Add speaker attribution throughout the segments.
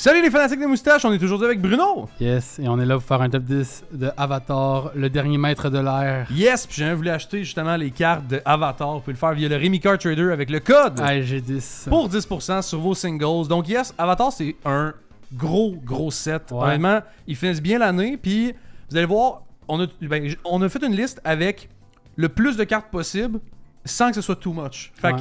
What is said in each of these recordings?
Speaker 1: Salut les fanatiques des moustaches, on est aujourd'hui avec Bruno.
Speaker 2: Yes, et on est là pour faire un top 10 de Avatar, le dernier maître de l'air.
Speaker 1: Yes, puis j'ai même voulu acheter justement les cartes de Avatar. Vous pouvez le faire via le Rémi Card Trader avec le code
Speaker 2: AG10.
Speaker 1: pour 10% sur vos singles. Donc yes, Avatar c'est un gros set.
Speaker 2: Ouais.
Speaker 1: Honnêtement, ils finissent bien l'année, puis vous allez voir, on a fait une liste avec le plus de cartes possible sans que ce soit too much. Fait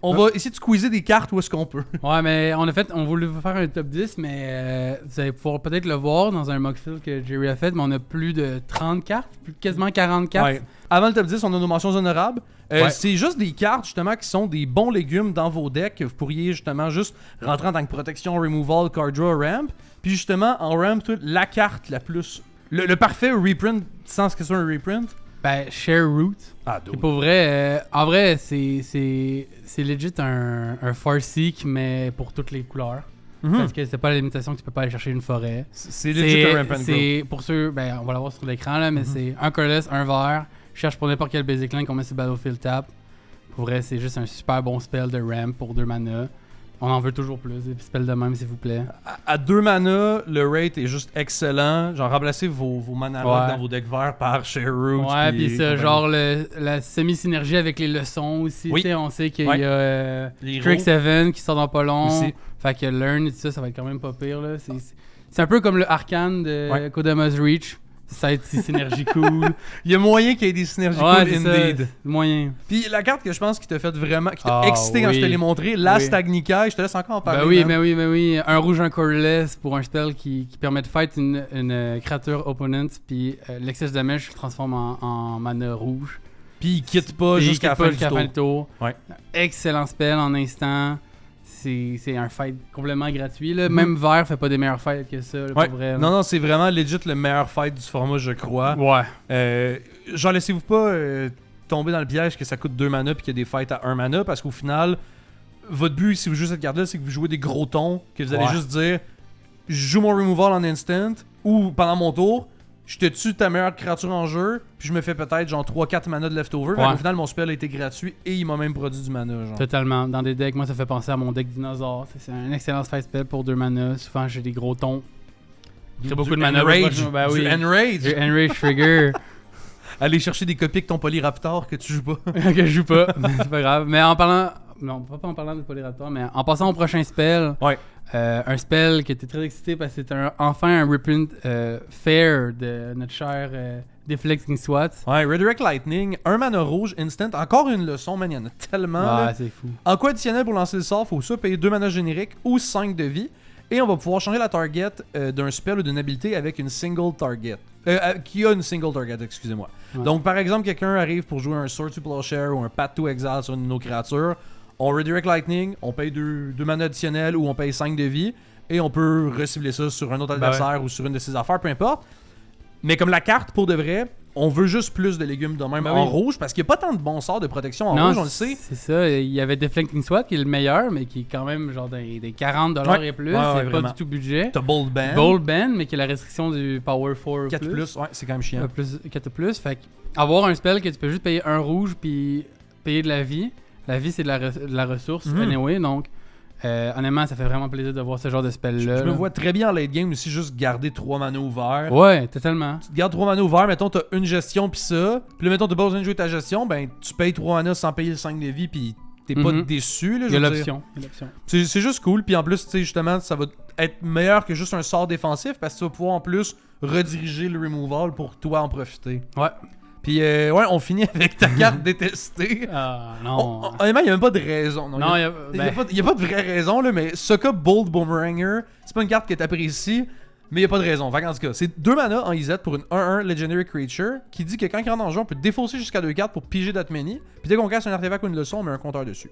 Speaker 2: Ouais.
Speaker 1: on va essayer de squeezer des cartes où est-ce qu'on peut.
Speaker 2: Ouais, mais on voulait vous faire un top 10, mais vous allez pouvoir peut-être le voir dans un mockfill que Jerry a fait, mais on a plus de 30 cartes, quasiment 40 cartes.
Speaker 1: Ouais. Avant le top 10, on a nos mentions honorables.
Speaker 2: Ouais.
Speaker 1: C'est juste des cartes justement qui sont des bons légumes dans vos decks que vous pourriez justement juste rentrer en tant que protection, removal, card draw, ramp. Puis justement, en ramp, la carte la plus... Le parfait reprint sans ce que c'est un reprint.
Speaker 2: Ben, Share Root.
Speaker 1: Ah,
Speaker 2: Et pour vrai, en vrai, c'est legit un Farseek, mais pour toutes les couleurs. Parce que c'est pas la limitation que tu peux pas aller chercher une forêt.
Speaker 1: C'est legit un ramp and grow.
Speaker 2: C'est pour ceux, ben on va l'avoir sur l'écran là, mais c'est un colorless, un vert. Cherche pour n'importe quel basic line qu'on met sur Battlefield Tap. Pour vrai, c'est juste un super bon spell de ramp pour 2 mana. On en veut toujours plus, des spells de même s'il vous plaît.
Speaker 1: À 2 mana, le rate est juste excellent. Genre, remplacez vos mana rock dans vos decks verts par Share Root.
Speaker 2: Ouais, puis ça, genre la semi-synergie avec les leçons aussi.
Speaker 1: Oui.
Speaker 2: Tu sais, on sait qu'il
Speaker 1: Ouais.
Speaker 2: y a
Speaker 1: Les
Speaker 2: Trick
Speaker 1: héros
Speaker 2: 7 qui sort dans pas long.
Speaker 1: aussi.
Speaker 2: Fait que Learn et tout ça, ça va être quand même pas pire. Là. C'est un peu comme le Arcane de
Speaker 1: Ouais.
Speaker 2: Kodama's Reach. Ça va être une synergie cool.
Speaker 1: Il y a moyen qu'il y ait des synergies
Speaker 2: Ouais,
Speaker 1: cool,
Speaker 2: c'est ça,
Speaker 1: indeed.
Speaker 2: moyen.
Speaker 1: Puis la carte que je pense qui t'a fait vraiment, qui t'a
Speaker 2: Ah,
Speaker 1: excité quand je te
Speaker 2: oui.
Speaker 1: l'ai montré, la
Speaker 2: Oui.
Speaker 1: Stagnica, je te laisse encore en parler.
Speaker 2: Ben oui,
Speaker 1: man.
Speaker 2: ben oui. Un rouge, un colorless pour un spell qui permet de fight une créature opponent. Puis l'excess damage se transforme en mana rouge.
Speaker 1: Puis il quitte pas
Speaker 2: Puis
Speaker 1: jusqu'à la fin du tour.
Speaker 2: du tour.
Speaker 1: Ouais.
Speaker 2: Excellent spell en instant. C'est un fight complètement gratuit. Là. Même vert fait pas des meilleurs fights que ça, là,
Speaker 1: Ouais.
Speaker 2: pour vrai. là.
Speaker 1: Non, c'est vraiment legit le meilleur fight du format, je crois.
Speaker 2: Ouais.
Speaker 1: Genre, laissez-vous pas tomber dans le piège que ça coûte 2 mana puis qu'il y a des fights à 1 mana, parce qu'au final, votre but, si vous jouez cette carte-là, c'est que vous jouez des gros tons, que vous allez
Speaker 2: Ouais.
Speaker 1: juste dire je joue mon removal en instant, ou pendant mon tour, je te tue ta meilleure créature en jeu, puis je me fais peut-être genre 3-4 mana de leftover.
Speaker 2: Ouais.
Speaker 1: Au final, mon spell a été gratuit et il m'a même produit du mana. Genre.
Speaker 2: Totalement. Dans des decks, moi, ça fait penser à mon deck dinosaure. C'est un excellent fight spell pour 2 mana. Souvent, j'ai des gros tons. Très beaucoup de mana.
Speaker 1: Enrage.
Speaker 2: Ben oui.
Speaker 1: Du Enrage.
Speaker 2: J'ai Enrage Trigger.
Speaker 1: Aller chercher des copies avec ton Polyraptor que tu joues pas.
Speaker 2: que je joue pas. C'est pas grave. Mais en parlant... Non, pas en parlant de Polyraptor, mais en passant au prochain spell.
Speaker 1: Ouais.
Speaker 2: Un spell qui était très excité parce que c'est enfin un reprint fair de notre cher Deflecting SWAT.
Speaker 1: Ouais, Redirect Lightning, 1 mana rouge, instant. Encore une leçon, man, il y en a tellement. là.
Speaker 2: Ah, c'est fou.
Speaker 1: En coût additionnel pour lancer le sort, faut soit payer 2 mana génériques ou 5 de vie. Et on va pouvoir changer la target d'un spell ou d'une habilité avec une single target. Qui a une single target, excusez-moi.
Speaker 2: Ouais.
Speaker 1: Donc, par exemple, quelqu'un arrive pour jouer un Sword to Plowshare ou un Path to Exile sur une de nos créatures. On Redirect Lightning, on paye 2 mana additionnels ou on paye 5 de vie. Et on peut recibler ça sur un autre adversaire ou sur une de ses affaires, peu importe. Mais comme la carte, pour de vrai, on veut juste plus de légumes de même
Speaker 2: Ben
Speaker 1: en
Speaker 2: oui.
Speaker 1: rouge, parce qu'il n'y a pas tant de bons sorts de protection en
Speaker 2: Non,
Speaker 1: rouge, on le sait.
Speaker 2: C'est ça. Il y avait Deflecting SWAT qui est le meilleur, mais qui est quand même genre des 40$
Speaker 1: Ouais.
Speaker 2: et plus.
Speaker 1: Ouais,
Speaker 2: c'est pas
Speaker 1: vraiment.
Speaker 2: du tout budget.
Speaker 1: T'as Bold Band,
Speaker 2: Bold Band, mais qui a la restriction du Power 4 ou
Speaker 1: 4 plus, ouais, c'est quand même chiant.
Speaker 2: Plus 4 plus. Fait que avoir un spell que tu peux juste payer un rouge puis payer de la vie. La vie, c'est de la ressource, anyway. Donc, honnêtement, ça fait vraiment plaisir de voir ce genre de spell-là.
Speaker 1: Je me
Speaker 2: là.
Speaker 1: vois très bien en late game aussi juste garder 3 mana ouverts.
Speaker 2: Ouais, totalement.
Speaker 1: Tu te gardes 3 mana ouverts, mettons t'as une gestion pis ça. Puis là, mettons t'as pas besoin de jouer ta gestion, ben tu payes 3 mana sans payer le 5 de vie pis t'es pas déçu. Là,
Speaker 2: Il
Speaker 1: je
Speaker 2: y a
Speaker 1: veux dire.
Speaker 2: l'option. Il y a l'option.
Speaker 1: C'est juste cool. Puis en plus, tu sais, justement, ça va être meilleur que juste un sort défensif parce que tu vas pouvoir en plus rediriger le removal pour toi en profiter.
Speaker 2: Ouais.
Speaker 1: Puis ouais, on finit avec ta carte détestée.
Speaker 2: Ah, non.
Speaker 1: Honnêtement, il n'y a même pas de raison. Non,
Speaker 2: Non,
Speaker 1: il n'y a pas de vraie raison, là, mais Sokka Bold Boomeranger, c'est pas une carte que t'apprécies, mais il n'y a pas de raison. Fait en tout cas, c'est 2 mana en IZ pour une 1-1 Legendary Creature qui dit que quand il rentre en jeu, on peut défausser jusqu'à 2 cartes pour piger that many. Puis dès qu'on casse un artefact ou une leçon, on met un compteur dessus.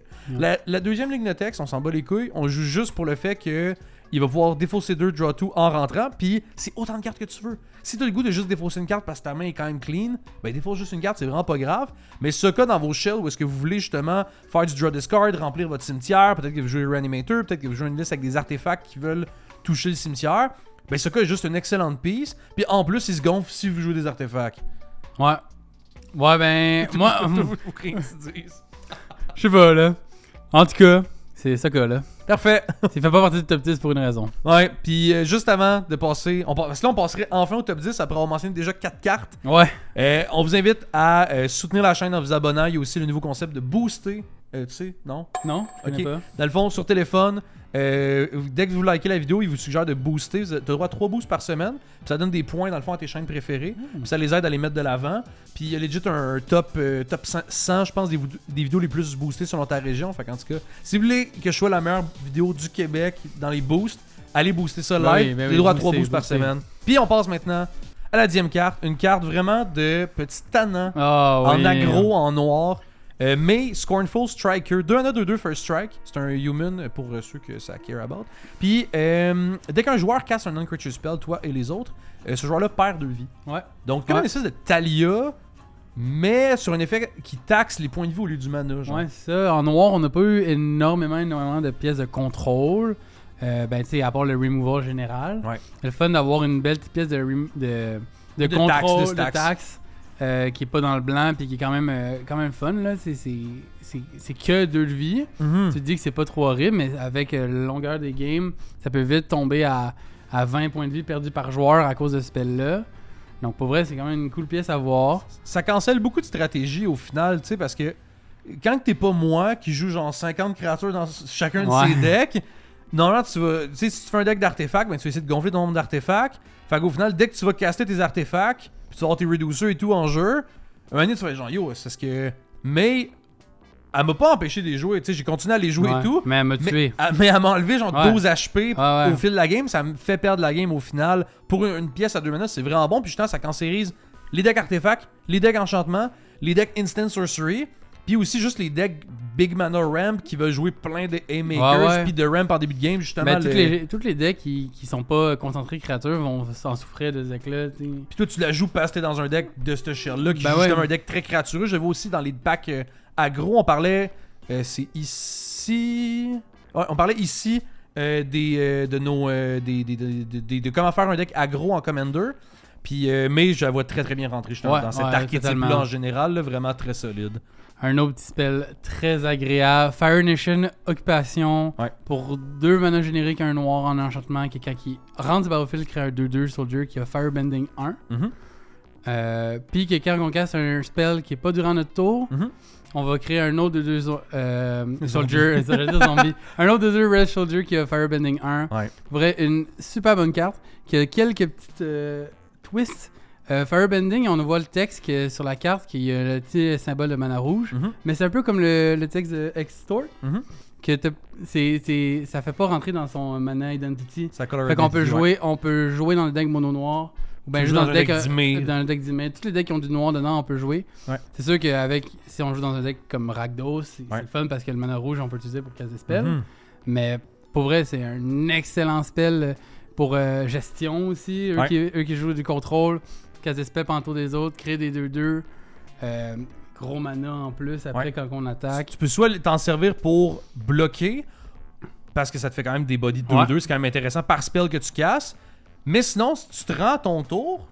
Speaker 1: La deuxième ligne de texte, on s'en bat les couilles. On joue juste pour le fait que il va pouvoir défausser 2, draw 2 en rentrant. Puis c'est autant de cartes que tu veux. Si t'as le goût de juste défausser une carte parce que ta main est quand même clean, ben défausse juste une carte, c'est vraiment pas grave. Mais ce cas dans vos shells où est-ce que vous voulez justement faire du draw discard, remplir votre cimetière, peut-être que vous jouez Reanimator, peut-être que vous jouez une liste avec des artefacts qui veulent toucher le cimetière, ben ce cas est juste une excellente piece. Puis en plus, il se gonfle si vous jouez des artefacts.
Speaker 2: Ouais. Ouais, ben. Moi.
Speaker 1: Je
Speaker 2: Je sais pas, là. En tout cas, c'est ça, là.
Speaker 1: Parfait.
Speaker 2: Il fait pas partie du top 10 pour une raison.
Speaker 1: Ouais, puis juste avant de passer, parce que là on passerait enfin au top 10 après avoir mentionné déjà 4 cartes.
Speaker 2: Ouais.
Speaker 1: On vous invite à soutenir la chaîne en vous abonnant. Il y a aussi le nouveau concept de booster. Tu sais, non?
Speaker 2: Non, je connais pas.
Speaker 1: Dans le fond, sur téléphone, dès que vous likez la vidéo, il vous suggère de booster. Tu as droit à 3 boosts par semaine. Puis ça donne des points, dans le fond, à tes chaînes préférées. Puis ça les aide à les mettre de l'avant. Puis il y a legit un top 100, je pense, des vidéos les plus boostées selon ta région. Fait qu'en tout cas, si vous voulez que je sois la meilleure vidéo du Québec dans les boosts, allez booster ça live. Vous avez droit à 3 boosts par semaine. Puis on passe maintenant à la 10e carte. Une carte vraiment de petit tannant. En aggro, en noir. Mais Scornful Striker, 2 1 2-2 First Strike, c'est un human pour ceux que ça care about. Puis dès qu'un joueur casse un non-creature spell, toi et les autres, ce joueur-là perd 2 vies.
Speaker 2: Ouais.
Speaker 1: Donc comme une espèce de Talia, mais sur un effet qui taxe les points de vie au lieu du mana. Genre.
Speaker 2: Ouais, c'est ça. En noir, on n'a pas eu énormément de pièces de contrôle. Ben tu sais, à part le removal général.
Speaker 1: Ouais.
Speaker 2: C'est le fun d'avoir une belle petite pièce de contrôle, de taxe. Qui est pas dans le blanc puis qui est quand même fun là, c'est que 2 de vie. Tu te dis que c'est pas trop horrible, mais avec la longueur des games, ça peut vite tomber à 20 points de vie perdus par joueur à cause de ce spell là. Donc pour vrai, c'est quand même une cool pièce à voir. Ça
Speaker 1: cancelle beaucoup de stratégies au final, tu sais, parce que quand t'es pas moi qui joue genre 50 créatures dans chacun de ces decks, normalement tu vas, tu sais, si tu fais un deck d'artefacts, ben tu vas essayer de gonfler ton nombre d'artefacts. Fait qu'au final, dès que tu vas caster tes artefacts, puis tu vas avoir tes reducers et tout en jeu, un moment donné, tu vas être genre yo, c'est ce que. Mais elle m'a pas empêché de les jouer, tu sais, j'ai continué à les jouer et tout.
Speaker 2: Mais elle m'a tué.
Speaker 1: Mais elle m'a enlevé genre 12 HP
Speaker 2: au
Speaker 1: fil de la game, ça me fait perdre la game au final. Pour une pièce à 2 mana, c'est vraiment bon, puis justement, ça cancérise les decks artefacts, les decks enchantement, les decks instant sorcery. Puis aussi juste les decks Big Mana Ramp qui veulent jouer plein de Haymakers puis de Ramp en début de game justement.
Speaker 2: Ben, toutes les decks qui sont pas concentrés créatures vont s'en souffrir de ce deck-là. Puis
Speaker 1: toi tu la joues parce que t'es dans un deck de ce shield-là qui joue justement un deck très créatureux. Je vois aussi dans les packs aggro, on parlait... c'est ici... Ouais, on parlait ici de comment faire un deck aggro en Commander. Puis, mais je la vois très très bien rentrer justement dans cet archétype-là en général, là, vraiment très solide.
Speaker 2: Un autre petit spell très agréable. Fire Nation, Occupation. Pour 2 mana génériques, un noir en enchantement. Quelqu'un qui rentre du battlefield, crée un 2-2 soldier qui a Firebending 1. Puis quelqu'un qu'on casse un spell qui est pas durant notre tour. On va créer un autre de 2 soldier. Zombie. Un autre de 2 red soldier qui a Firebending 1. Vrai, une super bonne carte qui a quelques petites twists. Firebending, on voit le texte sur la carte qui est le petit symbole de mana rouge. Mais c'est un peu comme le texte de Extort. Que ça fait pas rentrer dans son mana identity. Fait qu'on peut jouer dans le deck mono noir. Ou bien jouer dans le deck d'Image. Tous les decks qui ont du noir dedans, on peut jouer. C'est sûr qu'avec si on joue dans un deck comme Rakdos, c'est le fun parce que le mana rouge, on peut l'utiliser pour caser spell. Mais pour vrai, c'est un excellent spell pour gestion aussi. Eux qui jouent du contrôle. Caser spell pendant le tour des autres, créer des 2-2, gros mana en plus après quand on attaque. Tu
Speaker 1: peux soit t'en servir pour bloquer, parce que ça te fait quand même des bodies de 2-2, c'est quand même intéressant par spell que tu casses. Mais sinon, si tu te rends à ton tour,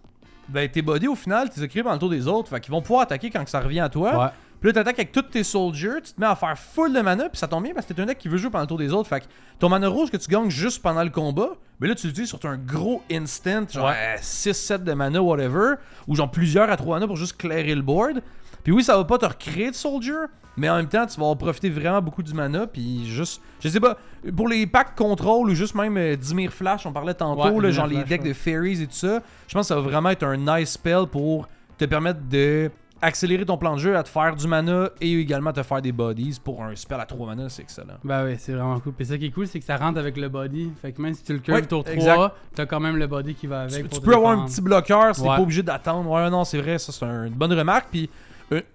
Speaker 1: ben tes bodies au final, tu les écris pendant le tour des autres, fait qu'ils vont pouvoir attaquer quand ça revient à toi. Puis là, t'attaques avec tous tes soldiers, tu te mets à faire full de mana, puis ça tombe bien parce que t'es un deck qui veut jouer pendant le tour des autres. Fait que ton mana rouge que tu gagnes juste pendant le combat, ben là, tu l'utilises sur un gros instant, genre 6-7 de mana, whatever, ou genre plusieurs à 3 mana pour juste clairer le board. Puis oui, ça va pas te recréer de soldier, mais en même temps, tu vas en profiter vraiment beaucoup du mana, puis juste, je sais pas, pour les packs contrôle ou juste même Dimir Flash, on parlait tantôt, là, genre les decks de fairies et tout ça, je pense que ça va vraiment être un nice spell pour te permettre de accélérer ton plan de jeu à te faire du mana et également te faire des bodies pour un spell à 3 mana, c'est excellent.
Speaker 2: Ben oui, c'est vraiment cool. Puis ça qui est cool, c'est que ça rentre avec le body. Fait que même si tu le curves tour 3, t'as quand même le body qui va avec.
Speaker 1: Tu peux avoir un petit bloqueur si t'es pas obligé d'attendre. Ouais, non, c'est vrai, ça c'est une bonne remarque. Puis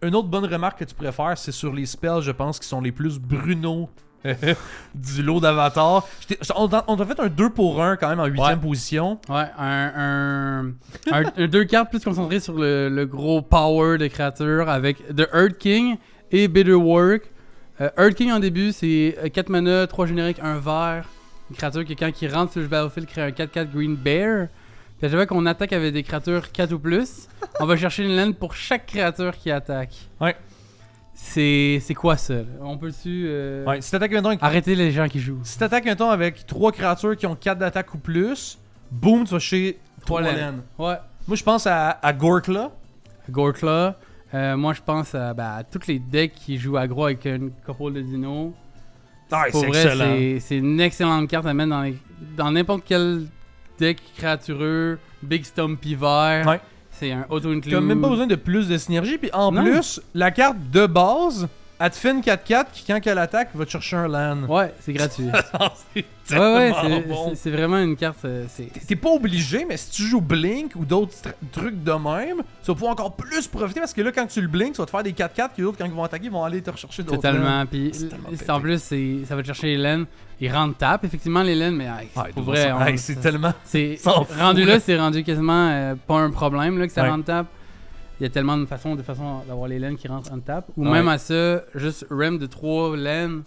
Speaker 1: une autre bonne remarque que tu pourrais faire, c'est sur les spells, je pense, qui sont les plus Bruno du lot d'Avatar. On a fait un 2 pour 1 quand même en 8ème position.
Speaker 2: Ouais, un 2 cartes plus concentré sur le gros power de créatures avec The Earth King et Bitterwork. Earth King en début, c'est 4 mana, 3 génériques, 1 vert. Une créature qui, quand il rentre sur le battlefield, crée un 4-4 Green Bear. Puis à chaque fois qu'on attaque avec des créatures 4 ou plus, on va chercher une land pour chaque créature qui attaque.
Speaker 1: Ouais.
Speaker 2: C'est quoi ça? Là? On peut-tu
Speaker 1: Ouais, si t'attaques, mettons, avec,
Speaker 2: arrêter les gens qui jouent?
Speaker 1: si t'attaques, mettons, avec 3 créatures qui ont 4 d'attaque ou plus, boom, tu vas chez 3
Speaker 2: laines.
Speaker 1: laines.
Speaker 2: Ouais.
Speaker 1: Moi, je pense à Gorkla.
Speaker 2: Gorkla. Moi, je pense à tous les decks qui jouent aggro avec une couple de dinos.
Speaker 1: Ah,
Speaker 2: Pour
Speaker 1: c'est
Speaker 2: vrai,
Speaker 1: excellent.
Speaker 2: c'est une excellente carte à mettre dans n'importe quel deck créatureux, Big Stumpy vert.
Speaker 1: Ouais.
Speaker 2: C'est un auto-include.
Speaker 1: T'as même pas besoin de plus de synergie. Puis en
Speaker 2: Non.
Speaker 1: plus, la carte de base, elle te fait une 4-4 qui, quand elle attaque, va te chercher un land.
Speaker 2: Ouais, c'est gratuit.
Speaker 1: c'est
Speaker 2: ouais,
Speaker 1: tellement bon.
Speaker 2: c'est vraiment une carte.
Speaker 1: T'es pas obligé, mais si tu joues Blink ou d'autres trucs de même, tu vas pouvoir encore plus profiter parce que là, quand tu le blink, tu vas te faire des 4-4 que d'autres, quand ils vont attaquer, ils vont aller te rechercher d'autres.
Speaker 2: Totalement. Puis
Speaker 1: C'est tellement
Speaker 2: en plus, ça va te chercher les laines. Ils rentrent tape, effectivement, les laines, mais pour vrai,
Speaker 1: c'est tellement.
Speaker 2: c'est
Speaker 1: s'en fout,
Speaker 2: rendu
Speaker 1: là.
Speaker 2: là, c'est rendu quasiment pas un problème là, que ça
Speaker 1: Ouais.
Speaker 2: rentre tape. Il y a tellement de façons d'avoir les laines qui rentrent en tape. Ou
Speaker 1: Ouais.
Speaker 2: même à ça, juste rem de 3 laines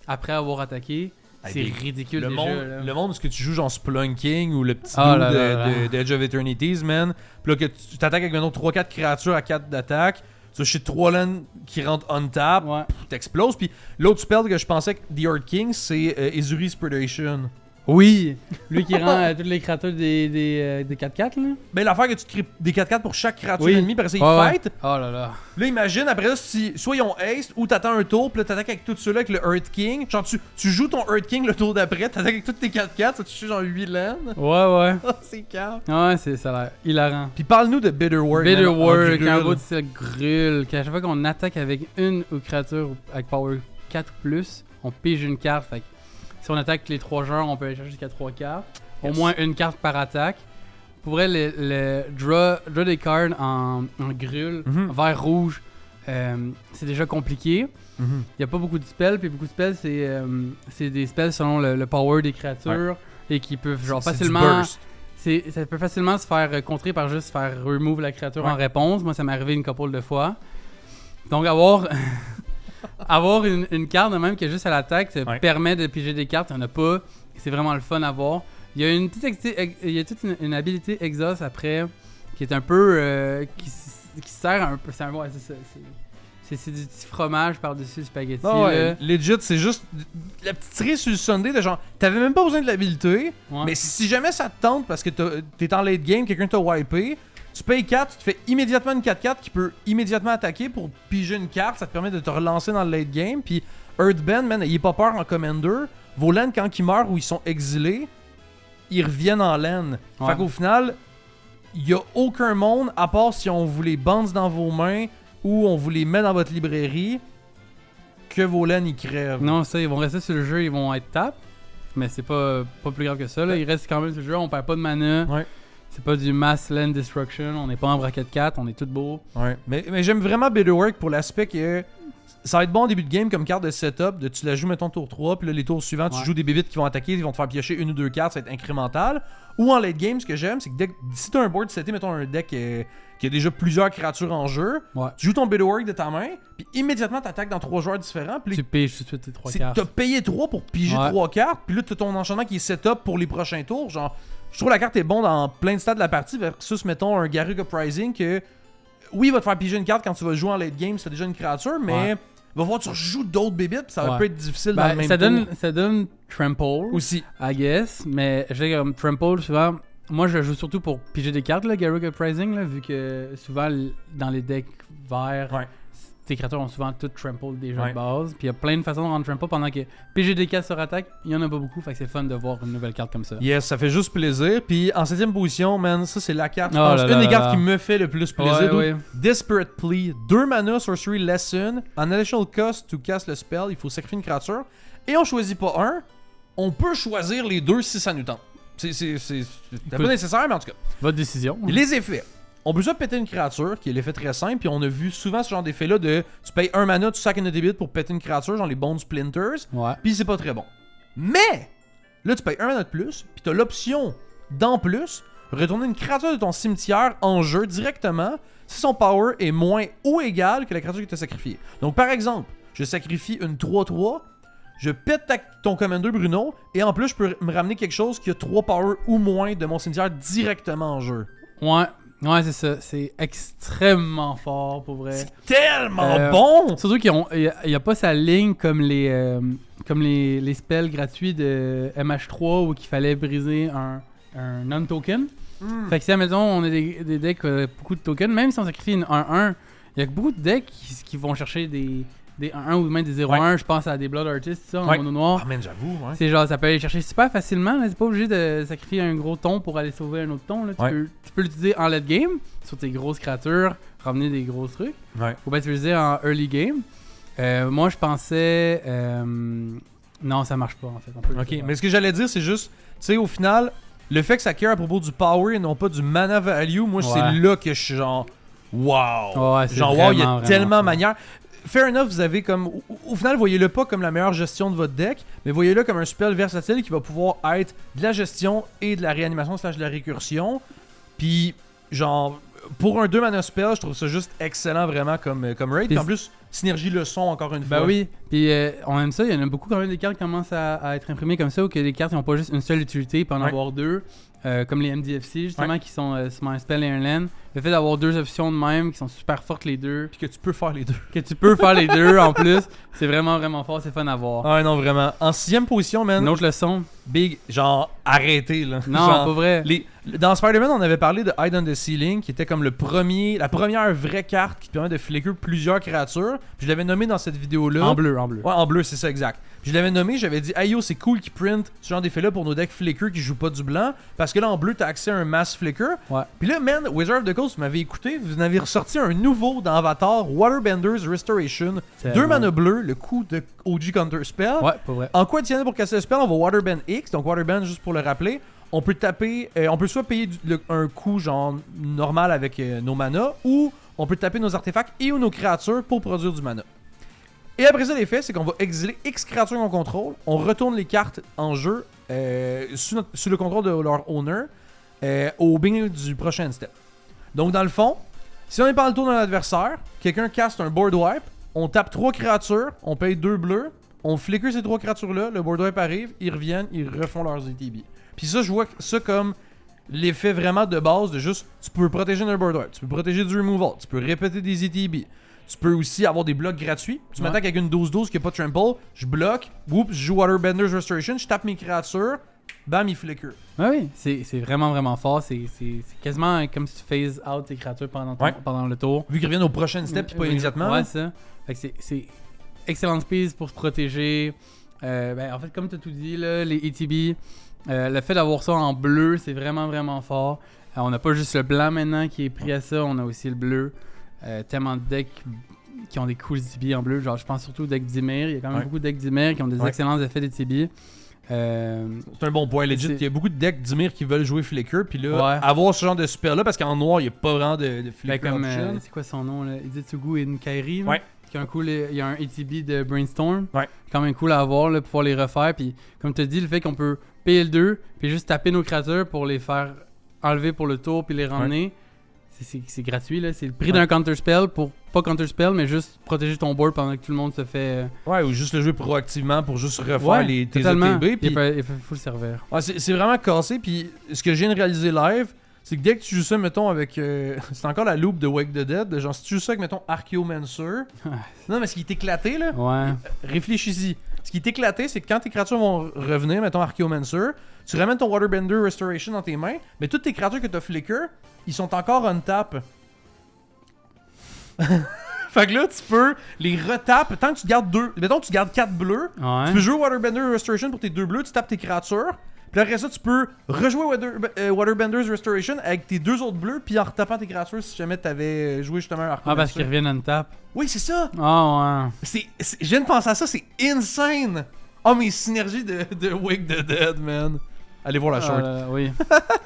Speaker 2: après avoir attaqué.
Speaker 1: Hey,
Speaker 2: C'est
Speaker 1: puis
Speaker 2: ridicule
Speaker 1: Le
Speaker 2: déjà.
Speaker 1: monde,
Speaker 2: là.
Speaker 1: le monde où ce que tu joues genre Splunking ou le petit
Speaker 2: Ah
Speaker 1: dude
Speaker 2: là là là.
Speaker 1: de Edge of Eternities, man. Puis là que tu t'attaques avec maintenant 3-4 créatures à 4 d'attaque, tu vas chez 3 lands qui rentrent on tap,
Speaker 2: Ouais.
Speaker 1: t'exploses. Puis l'autre spell que je pensais que The Earth King, c'est Ezuri's Predation.
Speaker 2: Oui! Lui qui rend toutes les créatures des 4-4 là.
Speaker 1: Ben l'affaire que tu te crées des 4-4 pour chaque créature
Speaker 2: Oui.
Speaker 1: ennemie, puis après ça ils
Speaker 2: Ouais, ouais.
Speaker 1: fight.
Speaker 2: Oh là là.
Speaker 1: Là imagine après ça, si soit ils ont haste ou t'attends un tour, puis là t'attaques avec tout ceux-là avec le Earth King. Genre tu joues ton Earth King le tour d'après, t'attaques avec toutes tes 4-4, ça tu joues genre 8 lands.
Speaker 2: Ouais.
Speaker 1: Oh, c'est calme.
Speaker 2: Ouais, ça a l'air hilarant.
Speaker 1: Puis parle-nous de Bitterwork. man, en
Speaker 2: Bitterwork,
Speaker 1: grul.
Speaker 2: un beau de style grul, qu'à chaque fois qu'on attaque avec une ou créature avec power 4 ou plus, on pige une carte. Fait que si on attaque les 3 joueurs, on peut aller chercher jusqu'à 3 cartes.
Speaker 1: Yes.
Speaker 2: Au moins une carte par attaque. Pour vrai, le draw des cards en grul,
Speaker 1: Mhm.
Speaker 2: vert rouge, c'est déjà compliqué. Il
Speaker 1: Mhm.
Speaker 2: n'y a pas beaucoup de spells, puis beaucoup de spells, c'est des spells selon le power des créatures et qui peuvent genre
Speaker 1: C'est du
Speaker 2: facilement.
Speaker 1: burst.
Speaker 2: Ça peut facilement se faire contrer par juste faire remove la créature
Speaker 1: Ouais.
Speaker 2: en réponse. Moi, ça m'est arrivé une couple de fois. Donc, avoir une carte de même qui est juste à l'attaque, ça
Speaker 1: Ouais.
Speaker 2: permet de piger des cartes. Il n'y en a pas. C'est vraiment le fun à voir. Il y a il y a toute une habilité exhaust après qui est un peu. Qui sert un peu. Ouais, c'est ça. C'est du petit fromage par-dessus le spaghetti.
Speaker 1: Ah ouais,
Speaker 2: là.
Speaker 1: legit, c'est juste la petite cerise sur le Sunday de genre, t'avais même pas besoin de l'habilité,
Speaker 2: Ouais.
Speaker 1: mais si jamais ça te tente parce que t'es en late game, quelqu'un t'a wipé, tu payes 4, tu te fais immédiatement une 4-4 qui peut immédiatement attaquer pour piger une carte, ça te permet de te relancer dans le late game, puis Earthbend, man, il est pas peur en Commander, vos lands quand ils meurent ou ils sont exilés, ils reviennent en land.
Speaker 2: Ouais.
Speaker 1: Fait qu'au final, il y a aucun monde, à part si on vous les bounce dans vos mains ou on vous les met dans votre librairie, que vos laines ils crèvent.
Speaker 2: Non, ça, ils vont rester sur le jeu, ils vont être tap. Mais c'est pas plus grave que ça. Là. Ils restent quand même sur le jeu, on perd pas de mana.
Speaker 1: Ouais.
Speaker 2: C'est pas du mass land destruction, on n'est pas en bracket 4, on est tout beau.
Speaker 1: Ouais. Mais j'aime vraiment Bitterwork pour l'aspect que ça va être bon en début de game comme carte de setup, de tu la joues mettons tour 3, puis là les tours suivants tu
Speaker 2: Ouais.
Speaker 1: joues des bébites qui vont attaquer, ils vont te faire piocher une ou deux cartes, ça va être incrémental. Ou en late game, ce que j'aime, c'est que si t'as un board seté, mettons un deck qui a déjà plusieurs créatures en jeu,
Speaker 2: Ouais.
Speaker 1: tu joues ton Bitterwork de ta main, puis immédiatement t'attaques dans 3 joueurs différents, puis
Speaker 2: Tu piges tout de suite tes 3
Speaker 1: c'est-
Speaker 2: cartes.
Speaker 1: t'as payé 3 pour piger
Speaker 2: Ouais.
Speaker 1: 3 cartes, puis là t'as ton enchantement qui est setup pour les prochains tours. Genre, je trouve la carte est bonne dans plein de stades de la partie versus, mettons, un Garruk Uprising que, oui, il va te faire piger une carte quand tu vas jouer en late game si t'as déjà une créature, mais
Speaker 2: Ouais.
Speaker 1: il va falloir que tu rejoues d'autres bébites, puis ça va
Speaker 2: Ouais.
Speaker 1: peut être difficile dans
Speaker 2: Ben,
Speaker 1: le même
Speaker 2: ça
Speaker 1: tour.
Speaker 2: donne Trample,
Speaker 1: Aussi.
Speaker 2: I guess, mais je sais comme Trample, souvent, moi je joue surtout pour piger des cartes, là, Garruk Uprising, là, vu que souvent dans les decks verts,
Speaker 1: Ouais.
Speaker 2: tes créatures ont souvent toutes Trample déjà
Speaker 1: Ouais.
Speaker 2: de base. Puis il y a plein de façons de rendre Trample pendant que piger des cartes sur attaque, il y en a pas beaucoup, fait que c'est fun de voir une nouvelle carte comme ça.
Speaker 1: Yes, ça fait juste plaisir. Puis en 7ème position, man, ça c'est la carte, je
Speaker 2: Oh
Speaker 1: pense,
Speaker 2: là
Speaker 1: une
Speaker 2: là
Speaker 1: des
Speaker 2: là
Speaker 1: cartes
Speaker 2: là.
Speaker 1: qui me fait le plus plaisir.
Speaker 2: Ouais,
Speaker 1: dude.
Speaker 2: ouais.
Speaker 1: Desperate Plea, 2 mana, Sorcery Lesson. En additional cost to cast le spell, il faut sacrifier une créature. Et on choisit pas un, on peut choisir les deux si ça nous tente. C'est pas nécessaire, mais en tout cas.
Speaker 2: Votre décision.
Speaker 1: Les effets. On peut juste péter une créature, qui est l'effet très simple, puis on a vu souvent ce genre d'effet-là de tu payes un mana, tu sacs une débit pour péter une créature, genre les Bone Splinters,
Speaker 2: Ouais.
Speaker 1: puis c'est pas très bon. Mais, là tu payes un mana de plus, puis t'as l'option d'en plus, retourner une créature de ton cimetière en jeu directement si son power est moins ou égal que la créature qui t'a sacrifiée. Donc par exemple, je sacrifie une 3-3, je pète ton Commander Bruno, et en plus je peux me ramener quelque chose qui a 3 power ou moins de mon cimetière directement en jeu.
Speaker 2: Ouais. Ouais, c'est ça. C'est extrêmement fort, pour vrai.
Speaker 1: C'est tellement bon!
Speaker 2: Surtout qu'il n'y a pas sa ligne comme les spells gratuits de MH3 où il fallait briser un non-token. Fait que si, admettons, on a des decks beaucoup de tokens, même si on sacrifie une 1-1, il y a beaucoup de decks qui vont chercher des 1-1 ou même des 0-1. Je pense à des Blood Artists, ça, en mono noir.
Speaker 1: Ah, man, j'avoue, ouais.
Speaker 2: C'est genre, ça peut aller chercher super facilement. Là. C'est pas obligé de sacrifier un gros ton pour aller sauver un autre ton. Là. Tu peux l'utiliser en late game, sur tes grosses créatures, ramener des gros trucs.
Speaker 1: Ouais.
Speaker 2: Ou bien l'utiliser en early game. Moi, je pensais... non, ça marche pas, en fait.
Speaker 1: Ok, mais ce que j'allais dire, c'est juste, tu sais, au final, le fait que ça care à propos du power et non pas du mana value, moi, c'est là que je suis genre... Wow!
Speaker 2: Ouais,
Speaker 1: genre, wow, il y a tellement manière. Fair enough, vous avez comme. Au final, voyez-le pas comme la meilleure gestion de votre deck, mais voyez-le comme un spell versatile qui va pouvoir être de la gestion et de la réanimation / de la récursion. Puis, genre, pour un 2 mana spell, je trouve ça juste excellent vraiment comme raid. Puis en plus, synergie leçon encore une fois.
Speaker 2: Bah oui, puis on aime ça. Il y en a beaucoup quand même des cartes qui commencent à être imprimées comme ça, ou que les cartes n'ont pas juste une seule utilité, puis en avoir deux. Comme les MDFC justement qui sont sur un spell et un land. Le fait d'avoir deux options de même qui sont super fortes les deux.
Speaker 1: Puis que tu peux faire les deux.
Speaker 2: Que tu peux faire les deux en plus. C'est vraiment vraiment fort, c'est fun à voir.
Speaker 1: Ah non, vraiment. En 6ème position, man.
Speaker 2: Une autre leçon.
Speaker 1: Big, genre arrêtez là.
Speaker 2: Non,
Speaker 1: genre,
Speaker 2: pas vrai.
Speaker 1: Dans Spider-Man, on avait parlé de Hide on the Ceiling qui était comme la première vraie carte qui te permet de flicker plusieurs créatures. Puis je l'avais nommé dans cette vidéo-là.
Speaker 2: En bleu.
Speaker 1: Ouais, en bleu, c'est ça, exact. Puis je l'avais nommé, j'avais dit, hey yo, c'est cool qu'ils print ce genre d'effet-là pour nos decks flicker qui jouent pas du blanc. Parce que là, en bleu, t'as accès à un mass flicker. Ouais. Puis là, man, Wizard of the Coast, vous m'avez écouté, vous en avez ressorti un nouveau dans Avatar, Waterbender's Restoration. 2 mana bleu, le coup de OG Counter Spell.
Speaker 2: Ouais, pas vrai.
Speaker 1: En quoi pour casser le spell, on va Waterbend X. Donc Waterbend, juste pour le rappeler, on peut taper, on peut soit payer un coup genre normal avec nos mana, ou on peut taper nos artefacts et ou nos créatures pour produire du mana. Et après ça, l'effet, c'est qu'on va exiler X créatures qu'on contrôle, on retourne les cartes en jeu sous le contrôle de leur owner au beginning du prochain step. Donc dans le fond, si on est pas le tour d'un adversaire, quelqu'un caste un board wipe, on tape 3 créatures, on paye 2 bleus, on flicker ces 3 créatures-là, le board wipe arrive, ils reviennent, ils refont leurs ETB. Puis ça, je vois ça comme l'effet vraiment de base de juste, tu peux protéger d'un board wipe, tu peux protéger du removal, tu peux répéter des ETB. Tu peux aussi avoir des blocs gratuits. Tu m'attaques avec une 12-12 qui n'a pas de trample, je bloque, oups, je joue Waterbender's Restoration, je tape mes créatures, bam, il flicker.
Speaker 2: Oui, c'est vraiment vraiment fort. C'est quasiment comme si tu phases out tes créatures pendant le tour.
Speaker 1: Vu qu'ils reviennent au prochain step puis pas immédiatement.
Speaker 2: Ouais, ça. Fait que c'est excellente piece pour se protéger. En fait, comme tu as tout dit, là, les ETB, le fait d'avoir ça en bleu, c'est vraiment vraiment fort. On n'a pas juste le blanc maintenant qui est pris à ça, on a aussi le bleu. Tellement de decks qui ont des cool ETB en bleu. Genre, je pense surtout au deck Dimir. Il y a quand même beaucoup de decks Dimir qui ont des excellents effets d'ETB.
Speaker 1: C'est un bon point, legit. Il y a beaucoup de decks Dimir qui veulent jouer Flicker. Puis là, avoir ce genre de super là, parce qu'en noir, il n'y a pas vraiment de Flicker option.
Speaker 2: C'est quoi son nom là? Izutsugu Inkairi.
Speaker 1: Ouais.
Speaker 2: Qui a il y a un ETB de Brainstorm.
Speaker 1: Ouais.
Speaker 2: Quand même cool à avoir là, pour pouvoir les refaire. Puis, comme tu as dit, le fait qu'on peut payer le 2 puis juste taper nos créatures pour les faire enlever pour le tour puis les ramener. Ouais. C'est gratuit, là. C'est le prix d'un counterspell pour pas counterspell, mais juste protéger ton board pendant que tout le monde se fait.
Speaker 1: Ouais, ou juste le jouer proactivement pour juste refaire tes ETB.
Speaker 2: Puis il faut le servir.
Speaker 1: Ouais, c'est vraiment cassé. Puis ce que je viens de réaliser live, c'est que dès que tu joues ça, mettons, avec. c'est encore la loupe de Wake the Dead. Genre, si tu joues ça avec, mettons, Archaeomancer. Non, mais ce qui est éclaté, là.
Speaker 2: Ouais.
Speaker 1: Réfléchis-y. Ce qui est éclaté, c'est que quand tes créatures vont revenir, mettons Archaeomancer, tu ramènes ton Waterbender Restoration dans tes mains, mais toutes tes créatures que t'as flicker, ils sont encore on tap. Fait que là, tu peux les retap tant que tu gardes 2. Mettons que tu gardes 4 bleus.
Speaker 2: Ouais.
Speaker 1: Tu peux jouer Waterbender Restoration pour tes 2 bleus, tu tapes tes créatures. Puis après ça, tu peux rejouer Waterbender's Restoration avec tes 2 autres bleus, puis en retapant tes créatures si jamais t'avais joué justement un Archaeomancer.
Speaker 2: Parce qu'ils reviennent on tap.
Speaker 1: Oui, c'est ça.
Speaker 2: Ouais.
Speaker 1: Je viens de penser à ça, c'est insane. Oh, mes synergies de Wake the Dead, man. Allez voir la short.
Speaker 2: Oui.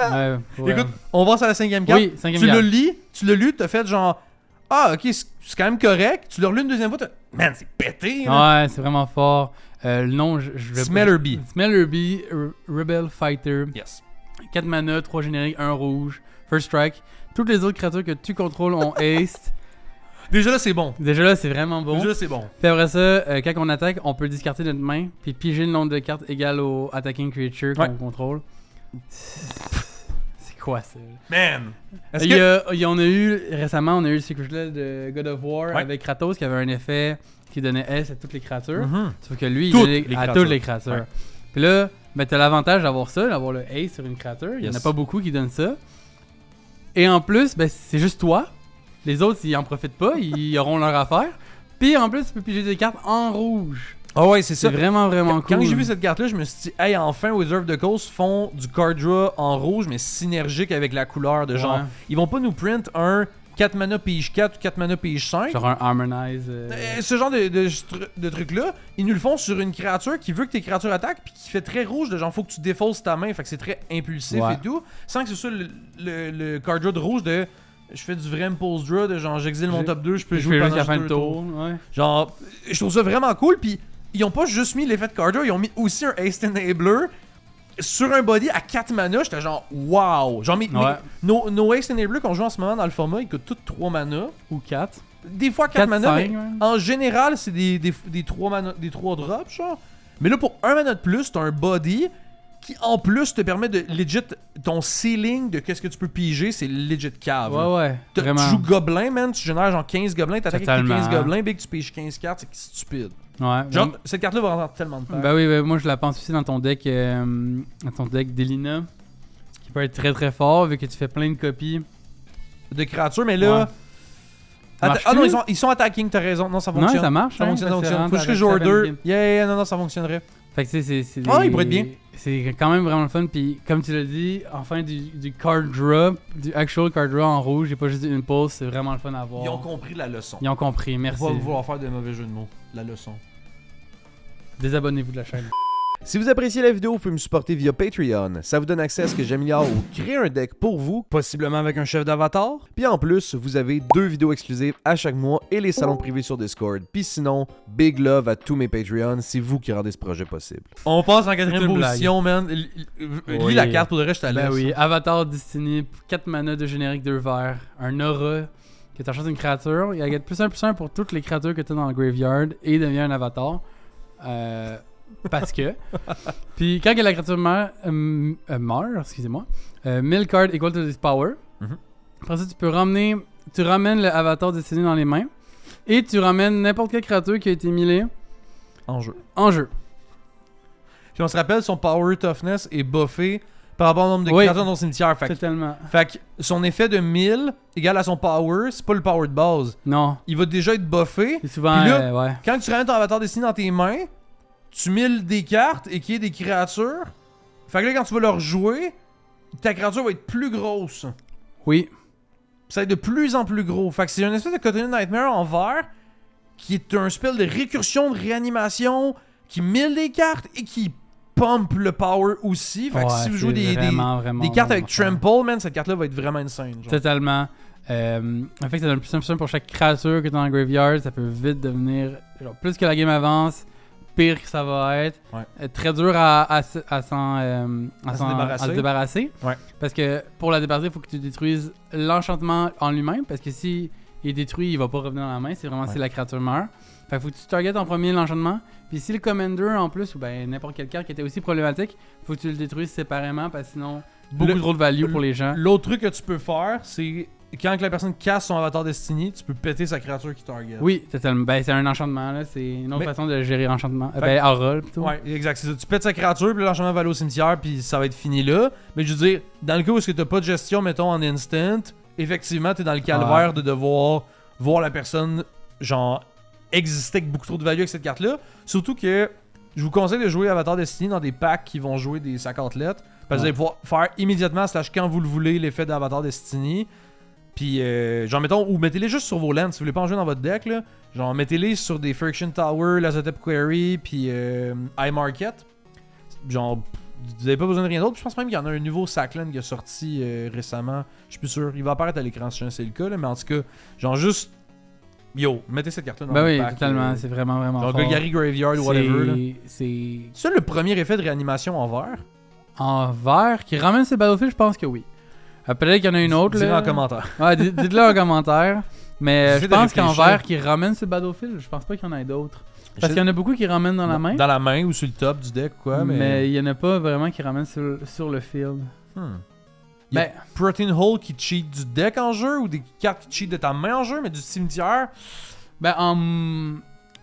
Speaker 2: Ouais.
Speaker 1: Écoute, on va sur la 5e carte.
Speaker 2: Oui, 5e carte.
Speaker 1: Tu l'as lu, t'as fait genre, ah, ok, c'est quand même correct. Tu l'as relu une deuxième fois, man, c'est pété. Là.
Speaker 2: Ouais, c'est vraiment fort. Le nom,
Speaker 1: Smellerbee.
Speaker 2: Smellerbee, Rebel Fighter.
Speaker 1: Yes.
Speaker 2: 4 mana, 3 génériques, 1 rouge. First strike. Toutes les autres créatures que tu contrôles ont haste.
Speaker 1: Déjà là, c'est bon.
Speaker 2: Déjà là, c'est vraiment bon.
Speaker 1: Déjà, c'est bon.
Speaker 2: Puis après ça, quand on attaque, on peut discarter notre main, puis piger le nombre de cartes égal au attacking creature qu'on contrôle. C'est quoi ça?
Speaker 1: Man! Est-ce
Speaker 2: Il
Speaker 1: que...
Speaker 2: y a, on a eu, récemment, on a eu le Secret Lair de God of War
Speaker 1: Ouais.
Speaker 2: avec Kratos qui avait un effet qui donnait S à toutes les créatures.
Speaker 1: Mhm.
Speaker 2: Sauf que lui, il
Speaker 1: Toutes
Speaker 2: donnait
Speaker 1: les
Speaker 2: à
Speaker 1: créatures.
Speaker 2: toutes les créatures.
Speaker 1: Ouais.
Speaker 2: Puis là, ben, t'as l'avantage d'avoir ça, d'avoir le Ace sur une créature. Il y en a
Speaker 1: Yes.
Speaker 2: pas beaucoup qui donnent ça. Et en plus, ben, c'est juste toi. Les autres, ils en profitent pas, ils auront leur affaire. Puis en plus, tu peux piger des cartes en rouge.
Speaker 1: Ah ouais, c'est
Speaker 2: C'est
Speaker 1: ça.
Speaker 2: vraiment, vraiment cool.
Speaker 1: Quand j'ai vu cette carte-là, je me suis dit, hey, enfin, Wizard of the Coast font du card draw en rouge, mais synergique avec la couleur de genre.
Speaker 2: Ouais.
Speaker 1: Ils vont pas nous print un 4 mana pige 4 ou 4 mana pige 5.
Speaker 2: Genre un Harmonize.
Speaker 1: Ce genre de truc-là, ils nous le font sur une créature qui veut que tes créatures attaquent, puis qui fait très rouge, de genre, faut que tu défausses ta main, fait que c'est très impulsif
Speaker 2: Ouais.
Speaker 1: et tout. Sans que ce soit le card draw de rouge de. Je fais du vrai impulse draw, de genre, j'exile mon top 2, je peux
Speaker 2: je
Speaker 1: jouer
Speaker 2: fais
Speaker 1: pendant
Speaker 2: jusqu'à la fin
Speaker 1: juste
Speaker 2: de
Speaker 1: 2
Speaker 2: tour.
Speaker 1: tours.
Speaker 2: Ouais.
Speaker 1: Genre, je trouve ça vraiment cool, puis ils ont pas juste mis l'effet de card draw, ils ont mis aussi un Haste Enabler sur un body à 4 mana. J'étais genre, wow! Genre,
Speaker 2: Ouais.
Speaker 1: nos Haste Enabler qu'on joue en ce moment dans le format, ils coûtent tous 3 mana.
Speaker 2: Ou 4.
Speaker 1: Des fois 4 mana,
Speaker 2: 5,
Speaker 1: mais
Speaker 2: ouais.
Speaker 1: en général, c'est des 3 mana, des 3 drops, genre. Mais là, pour 1 mana de plus, t'as un body qui, en plus, te permet de legit. Ton ceiling de qu'est-ce que tu peux piger, c'est legit cave. là.
Speaker 2: Ouais, ouais.
Speaker 1: Tu
Speaker 2: Vraiment.
Speaker 1: joues gobelin, man, tu génères genre 15 gobelins, t'attaques avec tes
Speaker 2: Totalement.
Speaker 1: 15 gobelins, big, tu piges 15 cartes, c'est stupide.
Speaker 2: Ouais.
Speaker 1: Genre, cette carte-là va rentrer tellement de temps.
Speaker 2: Ben oui, ben moi je la pense aussi dans ton deck d'Elina. Qui peut être très très fort vu que tu fais plein de copies.
Speaker 1: De créatures, mais là.
Speaker 2: Ouais. Ça marche
Speaker 1: Ah non,
Speaker 2: plus?
Speaker 1: ils sont attacking, t'as raison. Non, ça
Speaker 2: Non,
Speaker 1: fonctionne.
Speaker 2: ça marche.
Speaker 1: Ça
Speaker 2: hein,
Speaker 1: fonctionne, ça
Speaker 2: parce que
Speaker 1: fonctionne. Faut
Speaker 2: rentre
Speaker 1: que je joue
Speaker 2: à
Speaker 1: order.
Speaker 2: 7 game.
Speaker 1: Yeah, non, ça fonctionnerait.
Speaker 2: Fait que tu sais, c'est
Speaker 1: Ah, il pourrait être bien.
Speaker 2: C'est quand même vraiment le fun. Puis comme tu l'as dit, enfin du card draw, du actual card draw en rouge, j'ai pas juste du impulse, c'est vraiment le fun à voir.
Speaker 1: Ils ont compris la leçon.
Speaker 2: Ils ont compris,
Speaker 1: On
Speaker 2: merci.
Speaker 1: va vouloir faire de mauvais jeux de mots. La leçon.
Speaker 2: Désabonnez-vous de la chaîne.
Speaker 3: Si vous appréciez la vidéo, vous pouvez me supporter via Patreon. Ça vous donne accès à ce que j'améliore ou crée un deck pour vous.
Speaker 1: Possiblement avec un chef d'avatar.
Speaker 3: Puis en plus, vous avez 2 vidéos exclusives à chaque mois et les salons privés sur Discord. Puis sinon, big love à tous mes Patreons, c'est vous qui rendez ce projet possible.
Speaker 1: On passe en
Speaker 2: C'est
Speaker 1: 4ème
Speaker 2: une
Speaker 1: position, man. Lis
Speaker 2: Oui.
Speaker 1: la carte pour le reste, je te la
Speaker 2: Ben
Speaker 1: laisse.
Speaker 2: oui, Avatar Destiny, 4 mana de générique 2 verts, un aura que tu achètes une créature, il y a +1/+1 pour toutes les créatures que tu as dans le graveyard et devient un avatar. Parce que. Puis quand que la créature meurt, excusez-moi, 1000 cards equal to this power.
Speaker 1: Mhm.
Speaker 2: Après ça, tu ramènes le Avatar Destiny dans les mains et tu ramènes n'importe quelle créature qui a été millée
Speaker 1: En jeu.
Speaker 2: en jeu.
Speaker 1: Puis on se rappelle, son power toughness est buffé par rapport au nombre de
Speaker 2: Oui.
Speaker 1: créatures dans ton cimetière.
Speaker 2: Totalement.
Speaker 1: Fait que son effet de 1000 égale à son power, c'est pas le power de base.
Speaker 2: Non.
Speaker 1: Il va déjà être buffé.
Speaker 2: C'est souvent.
Speaker 1: Puis là,
Speaker 2: ouais.
Speaker 1: Quand tu ramènes ton avatar destiné dans tes mains, tu milles des cartes et qu'il y ait des créatures. Fait que là, quand tu vas leur jouer, ta créature va être plus grosse.
Speaker 2: Oui.
Speaker 1: Ça va être de plus en plus gros. Fait que c'est une espèce de Cotonine Nightmare en vert qui est un spell de récursion, de réanimation, qui mille des cartes et qui pump le power aussi. Fait que si vous jouez des cartes avec Trample, man, cette carte-là va être vraiment insane. Genre.
Speaker 2: Totalement. En fait, ça donne +1/+1 pour chaque créature que tu as dans le graveyard. Ça peut vite devenir. Genre, plus que la game avance, pire que ça va être.
Speaker 1: Ouais.
Speaker 2: Très dur à se débarrasser.
Speaker 1: Ouais.
Speaker 2: Parce que pour la débarrasser, il faut que tu détruises l'enchantement en lui-même. Parce que si il est détruit, il va pas revenir dans la main. C'est vraiment si la créature meurt. Fait que faut que tu targetes en premier l'enchantement. Puis si le commander en plus, ou ben n'importe quelle carte qui était aussi problématique, faut que tu le détruises séparément. Parce que sinon, beaucoup trop de value pour les gens.
Speaker 1: L'autre truc que tu peux faire, c'est quand que la personne casse son avatar Destiny, tu peux péter sa créature qui target.
Speaker 2: Oui, totalement. Ben, c'est un enchantement, là. C'est une autre
Speaker 1: Mais-
Speaker 2: façon de gérer l'enchantement.
Speaker 1: Fait-
Speaker 2: Aura, plutôt.
Speaker 1: Ouais, exact. C'est ça. Tu pètes sa créature, puis l'enchantement va aller au cimetière, puis ça va être fini là. Mais je veux dire, dans le cas où est-ce que t'as pas de gestion, mettons, en instant, effectivement, t'es dans le calvaire de devoir voir la personne, genre, exister avec beaucoup trop de value avec cette carte-là. Surtout que je vous conseille de jouer Avatar Destiny dans des packs qui vont jouer des sacs athlètes. Parce que vous allez pouvoir faire immédiatement, slash quand vous le voulez, l'effet d'Avatar Destiny. Puis, genre, mettons, ou mettez-les juste sur vos lands. Si vous voulez pas en jouer dans votre deck, là, genre, mettez-les sur des Friction Tower, Lazotep Quarry, puis iMarket. Genre, vous avez pas besoin de rien d'autre. Je pense même qu'il y en a un nouveau Sackland qui est sorti récemment. Je suis plus sûr. Il va apparaître à l'écran si c'est le cas, là, mais en tout cas, genre, juste. Yo, mettez cette carte-là dans
Speaker 2: Ben
Speaker 1: votre
Speaker 2: oui,
Speaker 1: pack.
Speaker 2: totalement. C'est vraiment, vraiment
Speaker 1: Genre,
Speaker 2: fort.
Speaker 1: Golgari Graveyard ou whatever. là.
Speaker 2: C'est
Speaker 1: C'est ça le premier effet de réanimation en vert?
Speaker 2: en vert qui ramène ses battlefields, je pense que oui. Peut-être qu'il y en a une autre.
Speaker 1: Dites-le
Speaker 2: là.
Speaker 1: en commentaire.
Speaker 2: Ouais, dites-le en commentaire. Mais
Speaker 1: J'essaie
Speaker 2: je
Speaker 1: de
Speaker 2: pense qu'en
Speaker 1: réfléchir.
Speaker 2: vert qui ramène ses battlefields, je pense pas qu'il y en ait d'autres. Parce qu'il y en a beaucoup qui ramènent dans la main.
Speaker 1: Dans la main ou sur le top du deck ou quoi, mais...
Speaker 2: Mais il y en a pas vraiment qui ramènent sur le field.
Speaker 1: Hmm. Il y a
Speaker 2: Ben,
Speaker 1: Protein Hole qui cheat du deck en jeu ou des cartes qui cheat de ta main en jeu, mais du cimetière.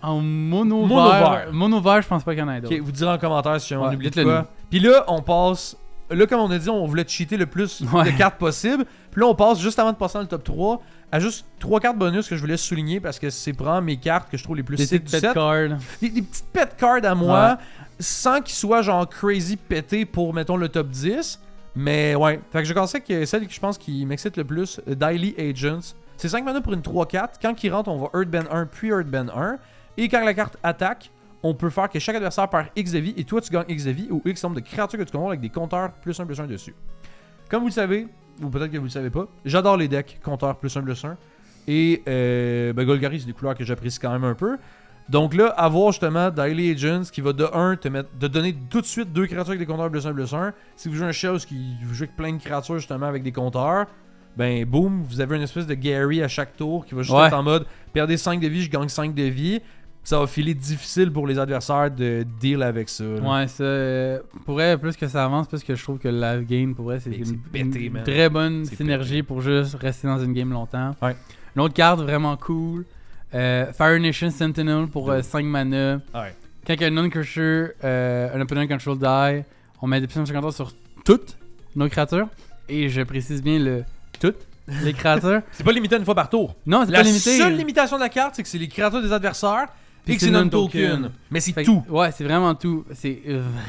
Speaker 2: en mono
Speaker 1: Mono-vert.
Speaker 2: vert. Mono vert, je pense pas qu'il y en ait d'autres.
Speaker 1: Ok, vous direz en commentaire si on
Speaker 2: Ouais,
Speaker 1: oublie de
Speaker 2: dites-le
Speaker 1: quoi.
Speaker 2: nous.
Speaker 1: Puis là, on passe. Là, comme on a dit, on voulait cheater le plus
Speaker 2: Ouais.
Speaker 1: de cartes possible. Puis là, on passe juste avant de passer dans le top 3 à juste 3 cartes bonus que je voulais souligner parce que c'est vraiment mes cartes que je trouve les plus
Speaker 2: Des
Speaker 1: sick
Speaker 2: petites
Speaker 1: du set.
Speaker 2: pet cards.
Speaker 1: Des petites pet cards à moi, sans qu'ils soient genre crazy pétés pour, mettons, le top 10. Mais ouais, fait que je pensais que celle que je pense qui m'excite le plus, Daily Agents. C'est 5 mana pour une 3-4. Quand il rentre, on va Earthbend 1 puis Earthbend 1. Et quand la carte attaque, on peut faire que chaque adversaire perd X de vie et toi tu gagnes X de vie ou X nombre de créatures que tu contrôles avec des compteurs +1/+1 dessus. Comme vous le savez, ou peut-être que vous le savez pas, j'adore les decks compteurs +1/+1. Et Golgari, c'est des couleurs que j'apprécie quand même un peu. Donc là, avoir justement Daily Agents qui va de donner tout de suite 2 créatures avec des compteurs +1/+1. Si vous jouez un Shells qui vous jouez avec plein de créatures justement avec des compteurs, ben boum, vous avez une espèce de Gary à chaque tour qui va juste être en mode perdez 5 de vie, je gagne 5 de vie. Ça va filer difficile pour les adversaires de deal avec ça. Là.
Speaker 2: Ouais, ça. Pour vrai, plus que ça avance, plus que je trouve que le live game, pour vrai, c'est
Speaker 1: C'est pété,
Speaker 2: une
Speaker 1: man.
Speaker 2: très bonne
Speaker 1: C'est
Speaker 2: synergie pour juste rester dans une game longtemps.
Speaker 1: Ouais.
Speaker 2: Une autre carte vraiment cool. Fire Nation Sentinel pour 5 mana.
Speaker 1: Ouais.
Speaker 2: Quand il y a un non-creature, un opponent control die, on met des +50 sur toutes nos créatures. Et je précise bien le toutes les créatures.
Speaker 1: C'est pas limité une fois par tour.
Speaker 2: Non, c'est
Speaker 1: La
Speaker 2: pas limité.
Speaker 1: seule limitation de la carte, c'est que c'est les créatures des adversaires
Speaker 2: Puis
Speaker 1: et que c'est non-token. Mais c'est
Speaker 2: Fait que-
Speaker 1: tout.
Speaker 2: Ouais, c'est vraiment tout. C'est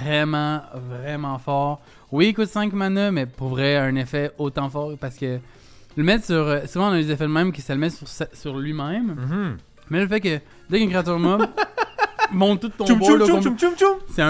Speaker 2: vraiment, vraiment fort. Oui, il coûte 5 mana, mais pour vrai, un effet autant fort parce que le mettre sur. Souvent, on a des effets de même qui se le met sur lui-même.
Speaker 1: Mhm.
Speaker 2: Mais le fait que dès qu'une créature mob monte tout ton
Speaker 1: Tchoum,
Speaker 2: board,
Speaker 1: tchoum,
Speaker 2: là,
Speaker 1: tchoum,
Speaker 2: comme-
Speaker 1: tchoum, tchoum.
Speaker 2: c'est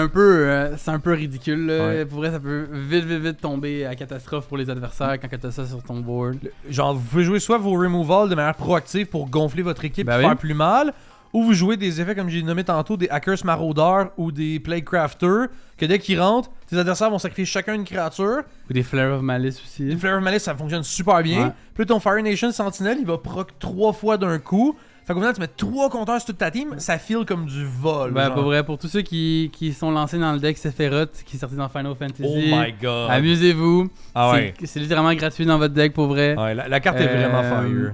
Speaker 2: un peu ridicule. Là.
Speaker 1: Ouais.
Speaker 2: Pour vrai, ça peut vite tomber à catastrophe pour les adversaires quand tu as ça sur ton board.
Speaker 1: Genre, vous pouvez jouer soit vos removals de manière proactive pour gonfler votre équipe
Speaker 2: Ben
Speaker 1: et
Speaker 2: oui.
Speaker 1: faire plus mal, ou vous jouez des effets comme j'ai nommé tantôt, des Hackers Marauders ou des Plaguecrafters, que dès qu'ils rentrent, tes adversaires vont sacrifier chacun une créature.
Speaker 2: Ou des Flare of Malice aussi.
Speaker 1: Les Flare of Malice, ça fonctionne super bien.
Speaker 2: Ouais.
Speaker 1: Puis là, ton Fire Nation Sentinel, il va proc 3 fois d'un coup. Fait qu'au final, tu mets 3 compteurs sur toute ta team, ça file comme du vol.
Speaker 2: Ben,
Speaker 1: genre.
Speaker 2: pour vrai, pour tous ceux qui sont lancés dans le deck Sephiroth qui est sorti dans Final Fantasy,
Speaker 1: Oh my god.
Speaker 2: amusez-vous.
Speaker 1: Ah ouais.
Speaker 2: C'est littéralement gratuit dans votre deck pour vrai.
Speaker 1: Ouais, la carte est vraiment fire.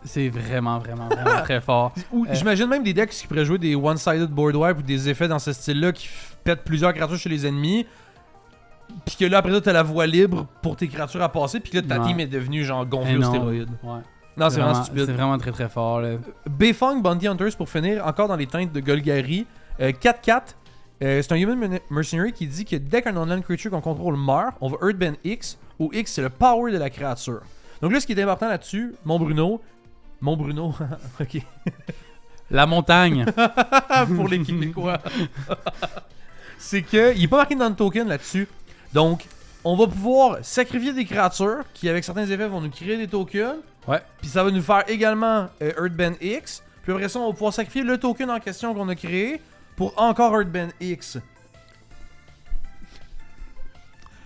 Speaker 2: C'est vraiment très fort.
Speaker 1: Ou j'imagine même des decks qui pourraient jouer des one-sided board wipe ou des effets dans ce style-là qui pètent plusieurs créatures chez les ennemis. Puis que là, après ça, t'as la voie libre pour tes créatures à passer. Puis que là, ta
Speaker 2: Ouais.
Speaker 1: team est devenue genre gonflée aux
Speaker 2: Énorme.
Speaker 1: stéroïdes.
Speaker 2: Ouais.
Speaker 1: Non, c'est vraiment
Speaker 2: C'est
Speaker 1: stupide.
Speaker 2: vraiment très fort. Là.
Speaker 1: Befang Bounty Hunters pour finir, encore dans les teintes de Golgari. 4-4. C'est un Human Mercenary qui dit que dès qu'un online creature qu'on contrôle meurt, on va Earthbend X, où X c'est le power de la créature. Donc là, ce qui est important là-dessus, mon Bruno, ok,
Speaker 2: La montagne.
Speaker 1: pour les Québécois, c'est que il est pas marqué dans le token là-dessus. Donc, on va pouvoir sacrifier des créatures qui, avec certains effets, vont nous créer des tokens.
Speaker 2: Ouais.
Speaker 1: Puis ça va nous faire également Earthbend X. Puis après ça, on va pouvoir sacrifier le token en question qu'on a créé pour encore Earthbend X.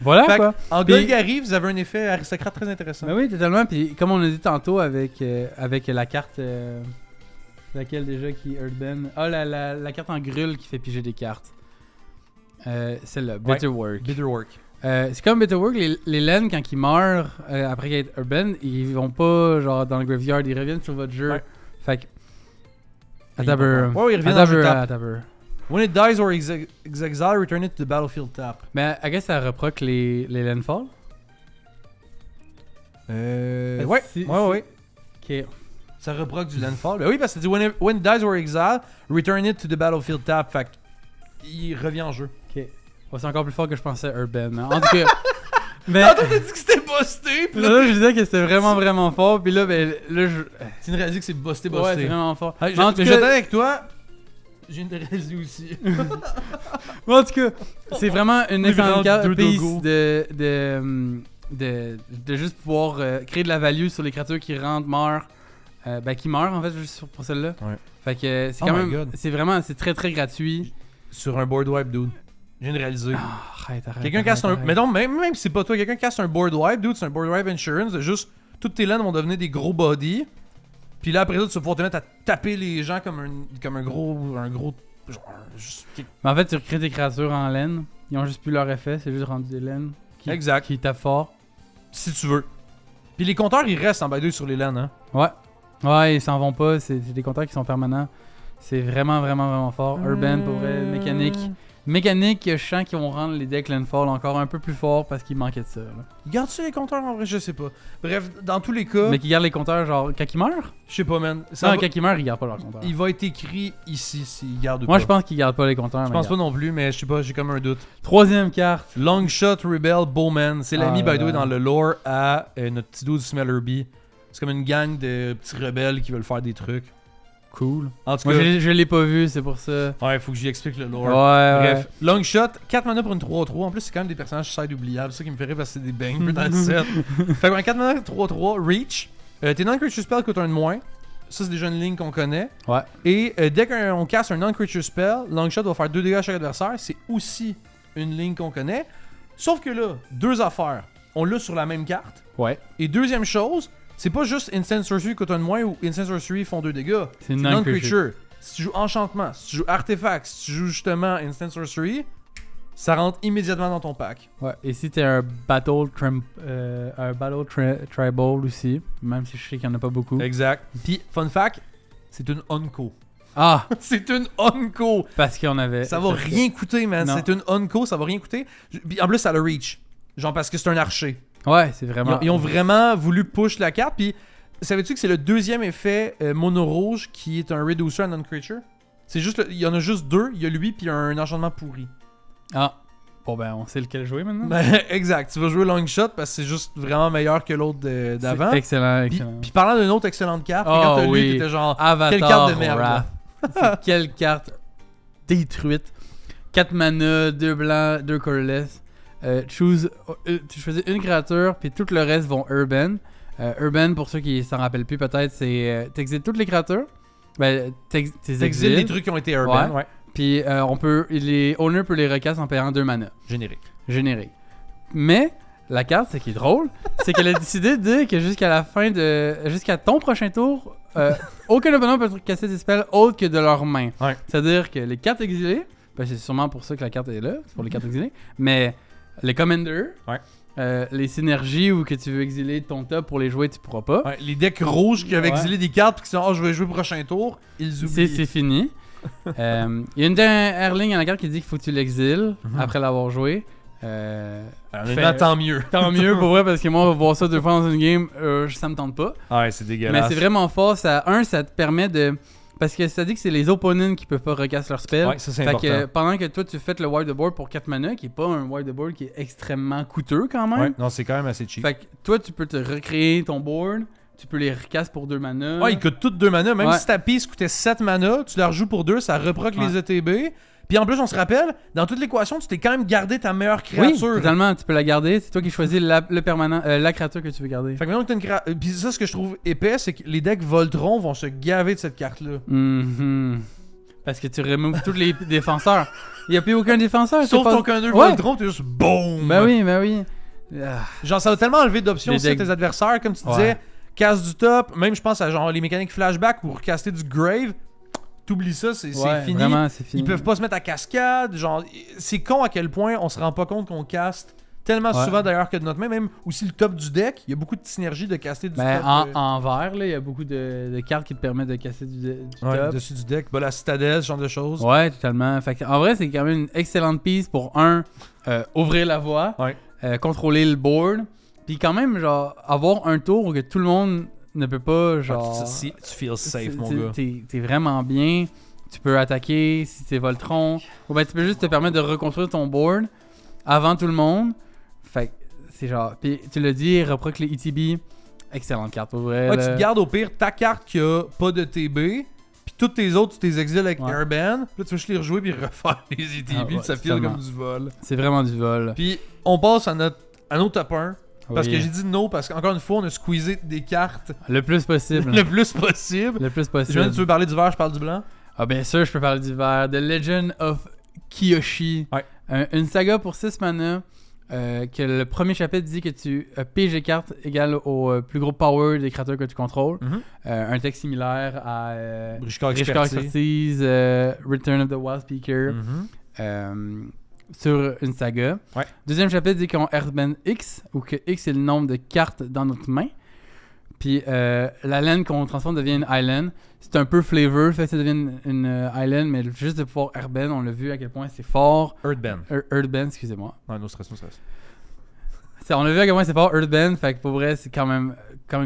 Speaker 2: Voilà
Speaker 1: Fait
Speaker 2: quoi.
Speaker 1: En
Speaker 2: Puis-
Speaker 1: Golgari, vous avez un effet aristocrate très intéressant.
Speaker 2: Ben oui, totalement. Puis comme on a dit tantôt avec la carte. Laquelle déjà qui Earthbend. Ah, la carte en grûle qui fait piger des cartes. Celle-là, Bitterwork.
Speaker 1: Bitterwork.
Speaker 2: C'est comme Bitterwork, les laines quand ils meurent après qu'ils aient Urban, ils vont pas genre dans le graveyard, ils reviennent sur votre jeu.
Speaker 1: Ouais.
Speaker 2: Fait que.
Speaker 1: Ouais,
Speaker 2: Attends,
Speaker 1: il revient dans le jeu tap.
Speaker 2: attends.
Speaker 1: When it dies or is exiled, return it to the battlefield tap.
Speaker 2: Mais I guess ça reproc les landfall.
Speaker 1: Ouais,
Speaker 2: Si-
Speaker 1: ouais.
Speaker 2: Ok.
Speaker 1: Ça reproque du landfall. Ben oui, parce que ça dit when it dies or exiled, return it to the battlefield tap. Fait qu'il revient en jeu.
Speaker 2: Ok. Oh, c'est encore plus fort que je pensais Urban. Hein. En tout cas. Mais.
Speaker 1: Ah, toi, t'as dit que c'était busté. Puis là,
Speaker 2: Là, je disais que c'était vraiment fort. Puis là, ben, là, je.
Speaker 1: tu viens de réaliser que c'est busté.
Speaker 2: Ouais, c'est vraiment fort.
Speaker 1: Ah,
Speaker 2: Mais en tout
Speaker 1: mais
Speaker 2: cas-
Speaker 1: j'étais avec toi. Je viens de réaliser aussi.
Speaker 2: Mais en tout cas, c'est vraiment une
Speaker 1: Oui, vraiment
Speaker 2: excellente
Speaker 1: deux
Speaker 2: piece
Speaker 1: dogos.
Speaker 2: de juste pouvoir créer de la value sur les créatures qui rentrent, meurent. Qui meurent en fait, juste pour celle-là.
Speaker 1: Ouais.
Speaker 2: Fait que c'est
Speaker 1: Oh
Speaker 2: quand
Speaker 1: my
Speaker 2: même.
Speaker 1: God.
Speaker 2: C'est vraiment. C'est très gratuit.
Speaker 1: Sur un board wipe, dude. Je viens de réaliser.
Speaker 2: Arrête.
Speaker 1: Quelqu'un casse un. Mettons, même si c'est pas toi, quelqu'un casse un board wipe, dude, c'est un board wipe insurance. De juste, toutes tes lands vont devenir des gros bodies. Puis là, après ça, tu vas pouvoir te mettre à taper les gens comme un gros. Genre, juste.
Speaker 2: Mais en fait, tu recrées tes créatures en laine. Ils ont juste plus leur effet, c'est juste rendu des laines
Speaker 1: Exact.
Speaker 2: qui tapent fort.
Speaker 1: Si tu veux. Puis les compteurs, ils restent en by 2 sur les LAN, hein.
Speaker 2: Ouais, ils s'en vont pas. C'est des compteurs qui sont permanents. C'est vraiment, vraiment, vraiment fort. Urban, pour vrai, mécanique. Mécanique, je sens qu'ils vont rendre les decks Landfall encore un peu plus forts parce qu'il manquait de ça. Là.
Speaker 1: Ils gardent-tu les compteurs en vrai? Je sais pas. Bref, dans tous les cas,
Speaker 2: Mais qui gardent les compteurs, genre, quand ils meurent?
Speaker 1: je sais pas, man. Ça
Speaker 2: Non,
Speaker 1: va-
Speaker 2: quand ils meurent, ils gardent pas leurs compteurs.
Speaker 1: Il va être écrit ici s'ils gardent ou
Speaker 2: Moi,
Speaker 1: pas.
Speaker 2: je pense qu'ils gardent pas les compteurs.
Speaker 1: Je pense pas non plus, mais je sais pas, j'ai comme un doute.
Speaker 2: Troisième carte.
Speaker 1: Longshot Rebel Bowman. C'est l'ami,
Speaker 2: Ah
Speaker 1: by the way,
Speaker 2: là.
Speaker 1: dans le lore à notre petit dude Smellerby. C'est comme une gang de petits rebelles qui veulent faire des trucs.
Speaker 2: Cool.
Speaker 1: En tout
Speaker 2: Moi,
Speaker 1: cas,
Speaker 2: je l'ai pas vu, c'est pour ça.
Speaker 1: ouais, faut que j'y explique le lore.
Speaker 2: Ouais,
Speaker 1: Bref, Longshot, 4 mana pour une 3-3. En plus, c'est quand même des personnages side oubliables. C'est ça qui me fait rire parce que c'est des bangers dans le set. Fait qu'un 4 mana 3-3, Reach. Tes non-creature spells coûtent un de moins. Ça, c'est déjà une ligne qu'on connaît.
Speaker 2: Ouais.
Speaker 1: Et dès qu'on casse un non-creature spell, Longshot va faire 2 dégâts à chaque adversaire. C'est aussi une ligne qu'on connaît. Sauf que là, deux affaires. On l'a sur la même carte.
Speaker 2: Ouais.
Speaker 1: Et deuxième chose, c'est pas juste Instant Sorcery coûte un de moins ou Instant Sorcery font 2 dégâts.
Speaker 2: C'est une
Speaker 1: Non-creature. Si tu joues Enchantement, si tu joues Artefact, si tu joues justement Instant Sorcery, ça rentre immédiatement dans ton pack.
Speaker 2: Ouais. Et si t'es un Battle Tribal aussi, même si je sais qu'il y en a pas beaucoup.
Speaker 1: Exact. Puis, fun fact, c'est une Onco.
Speaker 2: Ah!
Speaker 1: C'est une Onco.
Speaker 2: Parce qu'on avait.
Speaker 1: Ça va rien coûter, man.
Speaker 2: Non.
Speaker 1: C'est une Onco, ça va rien coûter. Puis en plus, ça a le reach. Genre parce que c'est un archer.
Speaker 2: Ouais, c'est vraiment.
Speaker 1: Ils ont vraiment voulu push la carte. Puis, savais-tu que c'est le deuxième effet mono rouge qui est un reducer à non-creature? C'est juste, il y en a juste deux. Il y a lui, puis un enchantement pourri.
Speaker 2: Ah! Bon, ben, on sait lequel jouer maintenant.
Speaker 1: Ben, exact. Tu vas jouer Longshot parce que c'est juste vraiment meilleur que l'autre d'avant.
Speaker 2: C'est excellent,
Speaker 1: Puis,
Speaker 2: excellent.
Speaker 1: puis parlant d'une autre excellente carte,
Speaker 2: Oh,
Speaker 1: quand t'as
Speaker 2: oui.
Speaker 1: lu, t'étais genre,
Speaker 2: Avatar
Speaker 1: quelle carte de merde.
Speaker 2: Wrath. C'est quelle carte détruite. 4 mana, 2 blancs, 2 colorless. Tu choisis une créature, puis tout le reste vont Urban. Urban, pour ceux qui s'en rappellent plus, peut-être, c'est t'exiles toutes les créatures. Ben,
Speaker 1: T'exiles les trucs qui ont été urban, ouais.
Speaker 2: Puis les owners peuvent les recasser en payant 2 mana.
Speaker 1: Générique.
Speaker 2: Mais la carte, ce qui est drôle, c'est qu'elle a décidé de dire que jusqu'à ton prochain tour, aucun opponent peut casser des spells autres que de leurs mains.
Speaker 1: Ouais.
Speaker 2: C'est-à-dire que les cartes exilées, ben c'est sûrement pour ça que la carte est là, c'est pour les cartes exilées, mais les commanders, les synergies ou que tu veux exiler de ton top pour les jouer, tu pourras pas.
Speaker 1: Ouais, les decks rouges qui avaient
Speaker 2: Ouais.
Speaker 1: exilé des cartes puis qui sont je vais jouer prochain tour, ils oublient.
Speaker 2: C'est fini. Il y a une dernière ligne à la carte qui dit qu'il faut que tu l'exiles après l'avoir joué.
Speaker 1: Honnêtement, tant mieux.
Speaker 2: Tant mieux pour vrai parce que moi on va voir ça 2 fois dans une game, ça me tente pas.
Speaker 1: Ouais, c'est dégueulasse.
Speaker 2: Mais c'est vraiment fort, ça te permet de. Parce que ça dit que c'est les opponents qui peuvent pas recasser leur spell.
Speaker 1: Ouais, ça c'est
Speaker 2: Fait
Speaker 1: important.
Speaker 2: que pendant que toi tu fais le wipe the board pour 4 mana, qui est pas un wipe the board qui est extrêmement coûteux quand même.
Speaker 1: Ouais, non, c'est quand même assez cheap.
Speaker 2: Fait que toi tu peux te recréer ton board, tu peux les recasser pour 2 mana.
Speaker 1: Ouais, ils coûtent toutes 2 mana. Même
Speaker 2: Ouais.
Speaker 1: si ta piece coûtait 7 mana, tu la rejoues pour 2, ça reproc les ETB. Puis en plus, on se rappelle, dans toute l'équation, tu t'es quand même gardé ta meilleure
Speaker 2: Oui,
Speaker 1: créature.
Speaker 2: totalement, tu peux la garder. C'est toi qui choisis le permanent, la créature que tu veux garder.
Speaker 1: Fait que maintenant que t'as une créature. Puis ça, ce que je trouve épais, c'est que les decks Voltron vont se gaver de cette carte-là.
Speaker 2: Mhm. Parce que tu removes tous les défenseurs. Il n'y a plus aucun défenseur.
Speaker 1: Sauf
Speaker 2: c'est pas-
Speaker 1: ton Conner
Speaker 2: Ouais.
Speaker 1: Voltron, t'es juste BOOM!
Speaker 2: Ben oui. Ah.
Speaker 1: Genre, ça va tellement enlever d'options
Speaker 2: Les
Speaker 1: aussi à
Speaker 2: decks-
Speaker 1: tes adversaires, comme tu
Speaker 2: Ouais.
Speaker 1: disais. Casse du top, même je pense à genre les mécaniques flashback ou recaster du grave. T'oublies ça, c'est
Speaker 2: Ouais,
Speaker 1: fini.
Speaker 2: Vraiment, c'est fini.
Speaker 1: Ils peuvent pas se mettre à cascade. Genre, c'est con à quel point on se rend pas compte qu'on caste tellement
Speaker 2: Ouais.
Speaker 1: souvent d'ailleurs que de notre main. Même aussi le top du deck, il y a beaucoup de synergie de caster du
Speaker 2: Ben,
Speaker 1: top.
Speaker 2: en vert, là, il y a beaucoup de cartes qui te permettent de casser du
Speaker 1: Ouais,
Speaker 2: top.
Speaker 1: dessus du deck. Bah, la citadelle, ce genre de choses.
Speaker 2: Ouais, totalement. Fait que, en vrai, c'est quand même une excellente piece pour ouvrir la voie,
Speaker 1: Ouais.
Speaker 2: contrôler le board, puis quand même, genre, avoir un tour où que tout le monde ne peut pas, genre...
Speaker 1: Tu feels safe, mon
Speaker 2: t'es-
Speaker 1: gars.
Speaker 2: T'es vraiment bien. Tu peux attaquer si t'es Voltron. Ou ben tu peux juste te permettre de reconstruire ton board avant tout le monde. Fait que c'est genre... Puis tu l'as dit, reproc les ETB. Excellente carte, pour vrai.
Speaker 1: Ouais,
Speaker 2: là.
Speaker 1: tu te gardes au pire ta carte qui a pas de TB. Puis toutes tes autres, tu t'es exiles avec
Speaker 2: Ouais.
Speaker 1: Airban. Là, tu vas juste les rejouer puis refaire les ETB.
Speaker 2: Ah ouais,
Speaker 1: puis ça file
Speaker 2: totalement.
Speaker 1: comme du vol.
Speaker 2: C'est vraiment du vol.
Speaker 1: Puis on passe à nos top 1. Parce
Speaker 2: Oui.
Speaker 1: que j'ai dit no, parce qu'encore une fois, on a squeezé des cartes
Speaker 2: Le plus possible.
Speaker 1: le plus possible.
Speaker 2: Le plus
Speaker 1: Je
Speaker 2: possible.
Speaker 1: viens de tu veux parler du vert, je parle du blanc.
Speaker 2: Ah bien sûr, je peux parler du vert. The Legend of Kiyoshi.
Speaker 1: Ouais.
Speaker 2: Une saga pour 6 mana. Que le premier chapitre dit que tu piges cartes égale au plus gros power des créatures que tu contrôles.
Speaker 1: Mhm.
Speaker 2: Un texte similaire à
Speaker 1: Briscar
Speaker 2: Rishkar
Speaker 1: Expertise.
Speaker 2: Expertise, Return of the Wild Speaker.
Speaker 1: Mhm.
Speaker 2: sur une saga.
Speaker 1: Ouais.
Speaker 2: Deuxième chapitre dit qu'ils ont Earthband X, ou que X est le nombre de cartes dans notre main. Puis la laine qu'on transforme devient une island. C'est un peu flavor, fait que ça devient une island, mais juste de pouvoir Earthband, on l'a vu à quel point c'est fort.
Speaker 1: Earthband.
Speaker 2: Earthband, excusez-moi.
Speaker 1: Ouais, no stress.
Speaker 2: On a vu à quel point c'est fort Earthband, fait que pour vrai, c'est quand même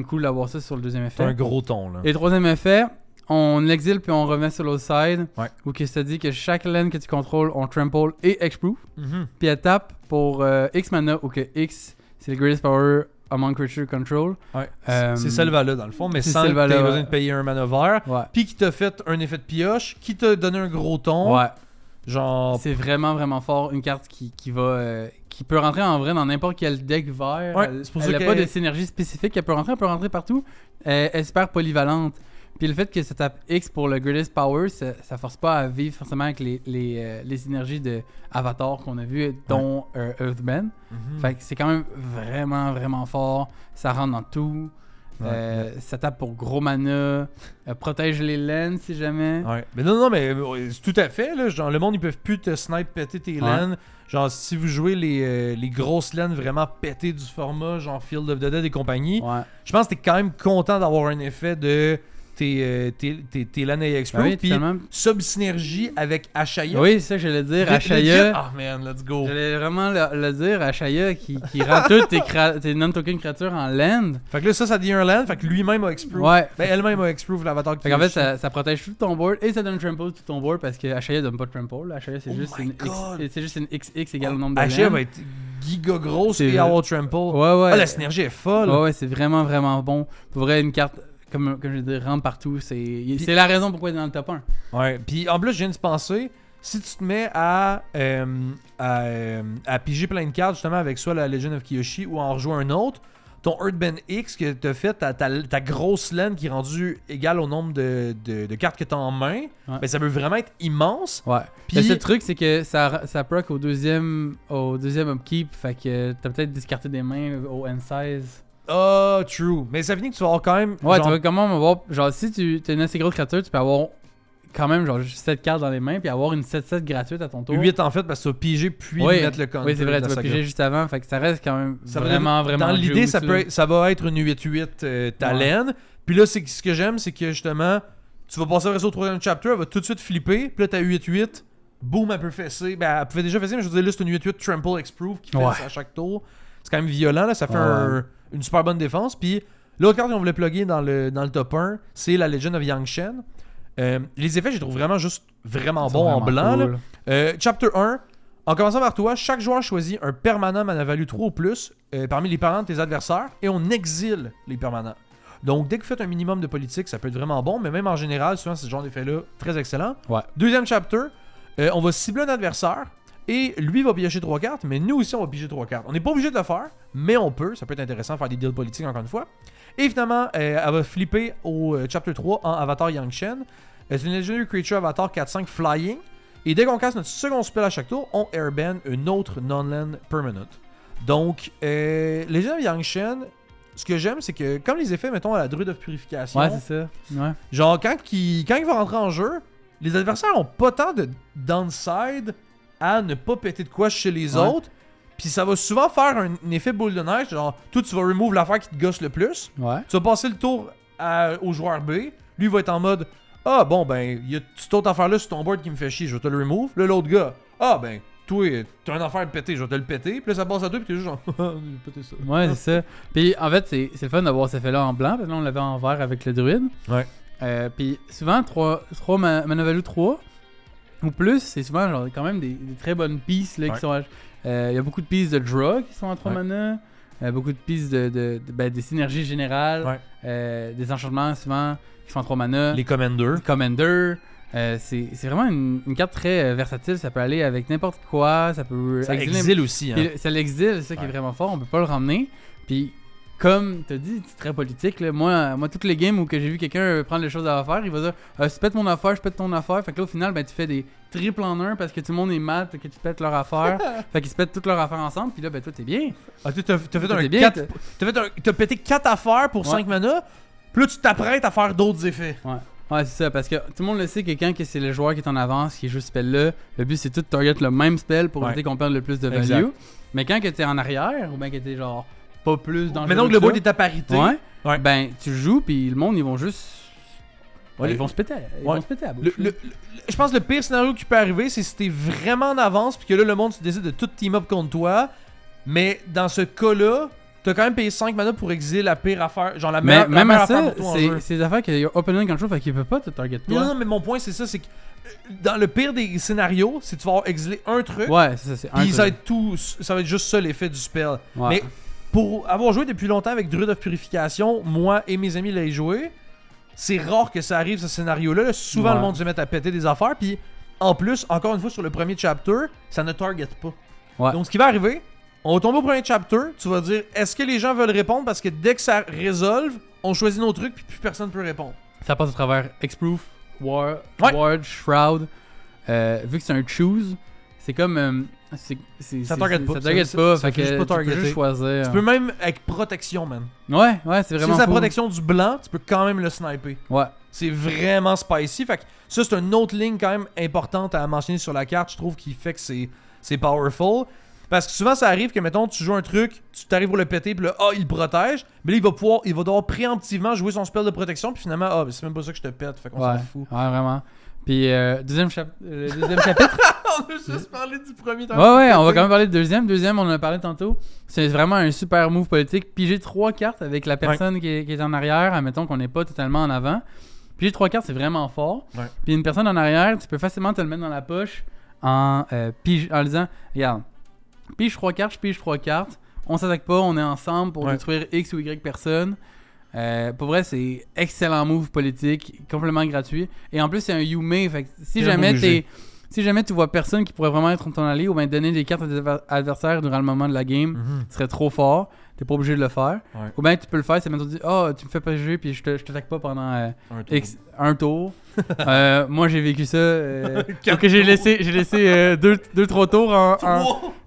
Speaker 2: cool d'avoir ça sur le deuxième
Speaker 1: C'est
Speaker 2: effet.
Speaker 1: un gros ton, là.
Speaker 2: Et le troisième effet, on l'exile puis on remet sur l'autre side.
Speaker 1: Ouais.
Speaker 2: Où que ça dit que chaque lane que tu contrôles, on trample et X-proof.
Speaker 1: Mhm.
Speaker 2: Puis elle tape pour X mana, ou que X, c'est le greatest power among creature control.
Speaker 1: Ouais.
Speaker 2: Euh,
Speaker 1: C'est Selvala, dans le fond, mais
Speaker 2: c'est
Speaker 1: sans que
Speaker 2: Selvala,
Speaker 1: t'aies
Speaker 2: ouais.
Speaker 1: besoin de payer un mana vert.
Speaker 2: Ouais.
Speaker 1: Puis qui t'a fait un effet de pioche, qui t'a donné un gros ton.
Speaker 2: Ouais.
Speaker 1: Genre.
Speaker 2: C'est vraiment, vraiment fort. Une carte qui peut rentrer en vrai dans n'importe quel deck vert.
Speaker 1: Ouais,
Speaker 2: elle
Speaker 1: c'est pour
Speaker 2: elle
Speaker 1: ça
Speaker 2: a
Speaker 1: que-
Speaker 2: pas de synergie spécifique. Elle peut rentrer partout. Elle est super polyvalente. Puis le fait que ça tape X pour le Greatest Power, ça force pas à vivre forcément avec les énergies de Avatar qu'on a vu, dont Earthband.
Speaker 1: Mhm.
Speaker 2: Fait que c'est quand même vraiment, vraiment fort. Ça rentre dans tout.
Speaker 1: Ouais.
Speaker 2: Ça tape pour gros mana. Protège les lanes si jamais.
Speaker 1: Ouais. Mais non, mais c'est tout à fait, là. Genre, le monde, ils peuvent plus te snipe péter tes lanes. Genre, si vous jouez les grosses lanes vraiment pétées du format, genre Field of the Dead et compagnie,
Speaker 2: Ouais.
Speaker 1: je pense que t'es quand même content d'avoir un effet de tes lanes AX
Speaker 2: Ben oui,
Speaker 1: puis
Speaker 2: totalement.
Speaker 1: sub-synergie avec Ashaya.
Speaker 2: Oui, c'est ça que j'allais dire.
Speaker 1: Le-
Speaker 2: Ashaya.
Speaker 1: Ah, man, let's go.
Speaker 2: J'allais vraiment le dire, Ashaya qui rend toutes tes non-token créatures en land.
Speaker 1: Fait que là, ça devient un land. Fait que lui-même a exprove.
Speaker 2: Ouais.
Speaker 1: Ben, elle-même a exprove l'avatar qui
Speaker 2: Fait qu'en fait, ça protège tout ton board et ça donne trample tout ton board parce que Ashaya donne pas de trample. Là. Ashaya, c'est
Speaker 1: Oh
Speaker 2: juste
Speaker 1: my
Speaker 2: une
Speaker 1: God.
Speaker 2: c'est juste une XX égale au nombre de
Speaker 1: Ashaya
Speaker 2: lands.
Speaker 1: va être giga grosse
Speaker 2: C'est
Speaker 1: et
Speaker 2: vrai.
Speaker 1: avoir trample.
Speaker 2: Ouais.
Speaker 1: Ah, la synergie est folle.
Speaker 2: Ouais, c'est vraiment, vraiment bon. Pour vrai, une carte, comme je dis, rentre partout. C'est la raison pourquoi elle est dans le top 1.
Speaker 1: Ouais, puis en plus, je viens de penser, si tu te mets à piger plein de cartes, justement, avec soit la Legend of Kiyoshi ou en rejouer un autre, ton Earthband X que t'as fait, ta grosse laine qui est rendue égale au nombre de cartes que t'as en main, ben ça peut vraiment être immense.
Speaker 2: Ouais.
Speaker 1: Puis-
Speaker 2: Le seul truc, c'est que ça proc au deuxième upkeep. Fait que t'as peut-être discarté des mains au N16.
Speaker 1: Ah, true. Mais ça finit que tu vas avoir quand même.
Speaker 2: Ouais,
Speaker 1: genre,
Speaker 2: tu vas quand même avoir. Genre, si tu as une assez grosse créature, tu peux avoir quand même genre 7 cartes dans les mains, puis avoir une 7-7 gratuite à ton tour.
Speaker 1: 8 en fait, parce que tu vas piger puis
Speaker 2: Oui.
Speaker 1: mettre le counter.
Speaker 2: Oui, c'est vrai,
Speaker 1: de
Speaker 2: tu vas
Speaker 1: la
Speaker 2: piger
Speaker 1: saga.
Speaker 2: juste avant. Fait que ça reste quand même
Speaker 1: Ça va
Speaker 2: vraiment, vraiment.
Speaker 1: Dans l'idée,
Speaker 2: juice, là.
Speaker 1: ça va être une 8-8 ta
Speaker 2: Ouais.
Speaker 1: laine. Puis là, ce que j'aime, c'est que justement, tu vas passer au troisième chapter, elle va tout de suite flipper. Puis là, ta 8-8, boum, elle peut fesser. Ben, elle pouvait déjà fesser, mais je veux dire, là, c'est une 8-8 Trample X-Proof qui fesse
Speaker 2: Ouais.
Speaker 1: à chaque tour. C'est quand même violent, là. Ça fait
Speaker 2: Ouais.
Speaker 1: une super bonne défense. Puis l'autre carte qu'on voulait plugger dans le top 1, c'est la Legend of Yangshen. Les effets, je les trouve vraiment vraiment
Speaker 2: Ils
Speaker 1: bons
Speaker 2: sont
Speaker 1: en
Speaker 2: vraiment
Speaker 1: blanc.
Speaker 2: cool.
Speaker 1: Là. Chapter 1, en commençant par toi, chaque joueur choisit un permanent mana value 3 ou plus parmi les permanents de tes adversaires et on exile les permanents. Donc, dès que vous faites un minimum de politique, ça peut être vraiment bon, mais même en général, souvent, ce genre d'effet-là, très excellent.
Speaker 2: Ouais.
Speaker 1: Deuxième chapter, on va cibler un adversaire et lui va piocher 3 cartes, mais nous aussi, on va piger 3 cartes. On n'est pas obligé de le faire, mais on peut. Ça peut être intéressant de faire des deals politiques encore une fois. Et finalement, elle va flipper au chapter 3 en Avatar Yangshen. C'est une Legendary Creature Avatar 4-5 Flying. Et dès qu'on casse notre second spell à chaque tour, on airband une autre non-land permanent. Donc, Legend of Yangshen, ce que j'aime, c'est que comme les effets, mettons, à la Druid of Purification,
Speaker 2: Ouais, c'est ça. Ouais.
Speaker 1: genre quand il va rentrer en jeu, les adversaires ont pas tant de downside à ne pas péter de quoi chez les
Speaker 2: Ouais.
Speaker 1: autres. Puis ça va souvent faire un effet boule de neige, genre, toi tu vas remove l'affaire qui te gosse le plus.
Speaker 2: Ouais.
Speaker 1: Tu vas passer le tour au joueur B. Lui va être en mode ah bon ben, il y a cette autre affaire là sur ton board qui me fait chier, je vais te le remove. Là l'autre gars, ah ben, toi t'as une affaire de péter, je vais te le péter. Puis là ça passe à toi, puis t'es juste genre, j'ai pété ça.
Speaker 2: Ouais, c'est ça. Puis en fait, c'est le fun d'avoir cet effet-là en blanc, parce que là, on l'avait en vert avec le druide.
Speaker 1: Ouais.
Speaker 2: Puis souvent, 3 mana value 3 ou plus, c'est souvent genre quand même des très bonnes pistes là,
Speaker 1: Ouais.
Speaker 2: qui sont. Il y a beaucoup de pistes de draw qui sont en 3
Speaker 1: Ouais.
Speaker 2: mana. Beaucoup de pistes des synergies générales. Des enchantements souvent qui sont en 3 mana.
Speaker 1: Les Commander.
Speaker 2: Commander. C'est vraiment une carte très versatile. Ça peut aller avec n'importe quoi. Ça peut
Speaker 1: Ça
Speaker 2: exiler-
Speaker 1: exile aussi, hein.
Speaker 2: Puis ça l'exile, c'est ça qui est
Speaker 1: Ouais.
Speaker 2: vraiment fort. On peut pas le ramener. Puis, comme tu as dit, c'est très politique. Là. Moi, toutes les games où que j'ai vu quelqu'un prendre les choses à faire, il va dire si tu pètes mon affaire, je pète ton affaire. Fait que là, au final, ben, tu fais des triples en un parce que tout le monde est mad que tu pètes leur affaire. Fait qu'ils se pètent toutes leurs affaires ensemble. Puis là, ben, toi, t'es bien.
Speaker 1: Ah, t'as fait
Speaker 2: Toi,
Speaker 1: un
Speaker 2: t'es bien.
Speaker 1: 4. T'as pété 4 affaires pour
Speaker 2: Ouais.
Speaker 1: 5 mana. Puis là, tu t'apprêtes à faire d'autres effets.
Speaker 2: Ouais. Ouais, c'est ça, parce que tout le monde le sait que quand que c'est le joueur qui est en avance, qui joue ce spell-là, le but c'est tout de target le même spell pour éviter qu'on perde le plus de value.
Speaker 1: Exact.
Speaker 2: Mais quand que t'es en arrière, ou bien que t'es genre pas plus dangereux.
Speaker 1: Maintenant que le board est à parité.
Speaker 2: Ouais. Ben tu joues, puis le monde, ils vont juste.
Speaker 1: Ouais,
Speaker 2: ils vont se péter. Ils vont se péter à la bouche.
Speaker 1: Je pense que le pire scénario qui peut arriver, c'est si t'es vraiment en avance, puis que là, le monde se décide de tout team up contre toi. Mais dans ce cas-là, t'as quand même payé 5 mana pour exiler la pire affaire. Genre la meilleure,
Speaker 2: même
Speaker 1: la meilleure
Speaker 2: à
Speaker 1: affaire
Speaker 2: ça,
Speaker 1: pour toi en jeu.
Speaker 2: c'est des affaires qu'il y a open control, fait qu'il peut pas te target toi.
Speaker 1: Non, mais mon point, c'est ça, c'est que dans le pire des scénarios, c'est que tu vas avoir exilé un truc,
Speaker 2: Ouais, c'est ça, c'est un
Speaker 1: puis ça va
Speaker 2: truc.
Speaker 1: être tout, ça va être juste ça l'effet du spell.
Speaker 2: Ouais.
Speaker 1: Mais pour avoir joué depuis longtemps avec Druid of Purification, moi et mes amis l'avaient joué, c'est rare que ça arrive ce scénario-là. Là, souvent,
Speaker 2: Ouais.
Speaker 1: le monde se met à péter des affaires, puis en plus, encore une fois, sur le premier chapter, ça ne target pas.
Speaker 2: Ouais.
Speaker 1: Donc, ce qui va arriver, on va tomber au premier chapter, tu vas dire, est-ce que les gens veulent répondre? Parce que dès que ça résolve, on choisit nos trucs, puis plus personne peut répondre.
Speaker 2: Ça passe à travers X-Proof,
Speaker 1: Ouais.
Speaker 2: Ward, Shroud. Vu que c'est un choose, c'est comme.
Speaker 1: Ça target pas.
Speaker 2: Ça target
Speaker 1: Ça-
Speaker 2: pas,
Speaker 1: ça
Speaker 2: fait
Speaker 1: fait
Speaker 2: que
Speaker 1: juste pas
Speaker 2: tu peux
Speaker 1: targeter.
Speaker 2: juste choisir.
Speaker 1: Tu peux même, avec protection, man.
Speaker 2: Ouais, c'est
Speaker 1: Si
Speaker 2: vraiment
Speaker 1: c'est la
Speaker 2: cool.
Speaker 1: protection du blanc, tu peux quand même le sniper.
Speaker 2: Ouais.
Speaker 1: C'est vraiment spicy. Fait que ça, c'est une autre ligne quand même importante à mentionner sur la carte, je trouve, qui fait que c'est powerful. Parce que souvent, ça arrive que, mettons, tu joues un truc, tu t'arrives pour le péter, puis là, il le protège. Mais là, il va devoir préemptivement jouer son spell de protection, puis finalement, c'est même pas ça que je te pète. Fait qu'on s'en fout.
Speaker 2: Ouais, vraiment. Puis, deuxième chapitre.
Speaker 1: On a juste parlé du premier temps.
Speaker 2: Ouais, on va quand même parler de deuxième. Deuxième, on en a parlé tantôt. C'est vraiment un super move politique. Piger 3 cartes avec la personne qui est en arrière, admettons qu'on n'est pas totalement en avant. Piger 3 cartes, c'est vraiment fort.
Speaker 1: Ouais.
Speaker 2: Puis une personne en arrière, tu peux facilement te le mettre dans la poche en disant, regarde, pige 3 cartes, je pige 3 cartes. On s'attaque pas, on est ensemble pour détruire X ou Y personne. Pour vrai, c'est excellent move politique, complètement gratuit. Et en plus, c'est un Yume. Fait que si jamais tu vois personne qui pourrait vraiment être ton allié ou bien donner des cartes à tes adversaires durant le moment de la game, ce serait trop fort. T'es pas obligé de le faire.
Speaker 1: Ouais.
Speaker 2: Ou bien tu peux le faire, c'est maintenant tu dis tu me fais pas jouer puis je t'attaque pas pendant un tour. Moi j'ai vécu ça. Donc j'ai laissé 2-3 tours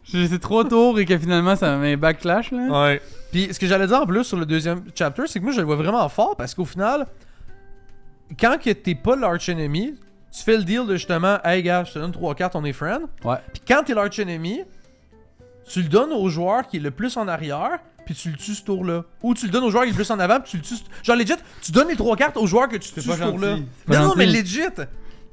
Speaker 2: j'ai laissé 3 tours et que finalement ça m'a backlash là.
Speaker 1: Ouais. Puis ce que j'allais dire en plus sur le deuxième chapter, c'est que moi je le vois vraiment fort parce qu'au final, quand que t'es pas l'arch enemy, tu fais le deal de justement, hey gars, je te donne 3 cartes, on est friend.
Speaker 2: Ouais.
Speaker 1: Puis quand t'es l'arch enemy, tu le donnes au joueur qui est le plus en arrière, puis tu le tues ce tour-là. Ou tu le donnes au joueur qui est le plus en avant, puis tu le tues. Genre legit, tu donnes les 3 cartes au joueur que tu tues ce
Speaker 2: pas
Speaker 1: tour-là.
Speaker 2: gentil. C'est pas
Speaker 1: Non,
Speaker 2: gentil.
Speaker 1: mais legit!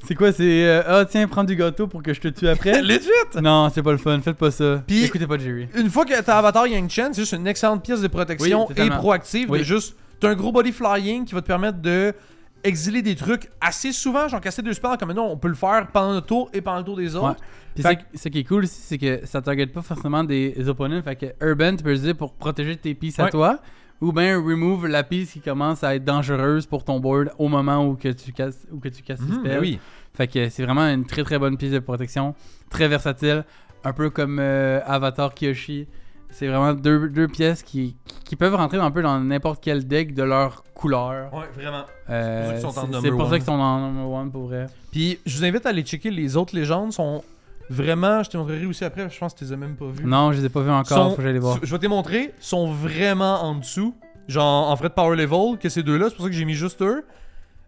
Speaker 2: C'est quoi, c'est tiens, prends du gâteau pour que je te tue après?
Speaker 1: Legit!
Speaker 2: Non, c'est pas le fun, faites pas ça.
Speaker 1: Puis-
Speaker 2: Écoutez pas Jerry.
Speaker 1: Une fois que t'as Avatar Yang Chen, c'est juste une excellente pièce de protection
Speaker 2: Oui,
Speaker 1: et
Speaker 2: totalement.
Speaker 1: proactive.
Speaker 2: Oui.
Speaker 1: De juste, t'as un gros body flying qui va te permettre de exiler des trucs assez souvent. Genre casser 2 spells comme maintenant, on peut le faire pendant notre tour et pendant le tour des autres.
Speaker 2: Ouais. Puis
Speaker 1: Fait
Speaker 2: ce qui est cool aussi, c'est que ça target pas forcément des opponents. Fait que Urban, tu peux utiliser pour protéger tes pieces à
Speaker 1: Ouais.
Speaker 2: toi. Ou bien remove la piece qui commence à être dangereuse pour ton board au moment où que tu casses tes spells.
Speaker 1: Ben oui.
Speaker 2: Fait que c'est vraiment une très très bonne pièce de protection. Très versatile. Un peu comme Avatar Kyoshi. C'est vraiment deux pièces qui peuvent rentrer un peu dans n'importe quel deck de leur couleur.
Speaker 1: Ouais, vraiment.
Speaker 2: C'est
Speaker 1: pour ça qu'ils sont en
Speaker 2: c'est
Speaker 1: number
Speaker 2: pour ça
Speaker 1: one.
Speaker 2: qu'ils sont en number one pour vrai.
Speaker 1: Puis je vous invite à aller checker les autres légendes. Sont vraiment. Je te montrerai aussi après. Je pense que tu les as même pas vues.
Speaker 2: Non, je les ai pas vus encore, faut que j'aille les voir.
Speaker 1: Je vais te les montrer. Sont vraiment en dessous. Genre en frais de power level que ces deux-là. C'est pour ça que j'ai mis juste eux.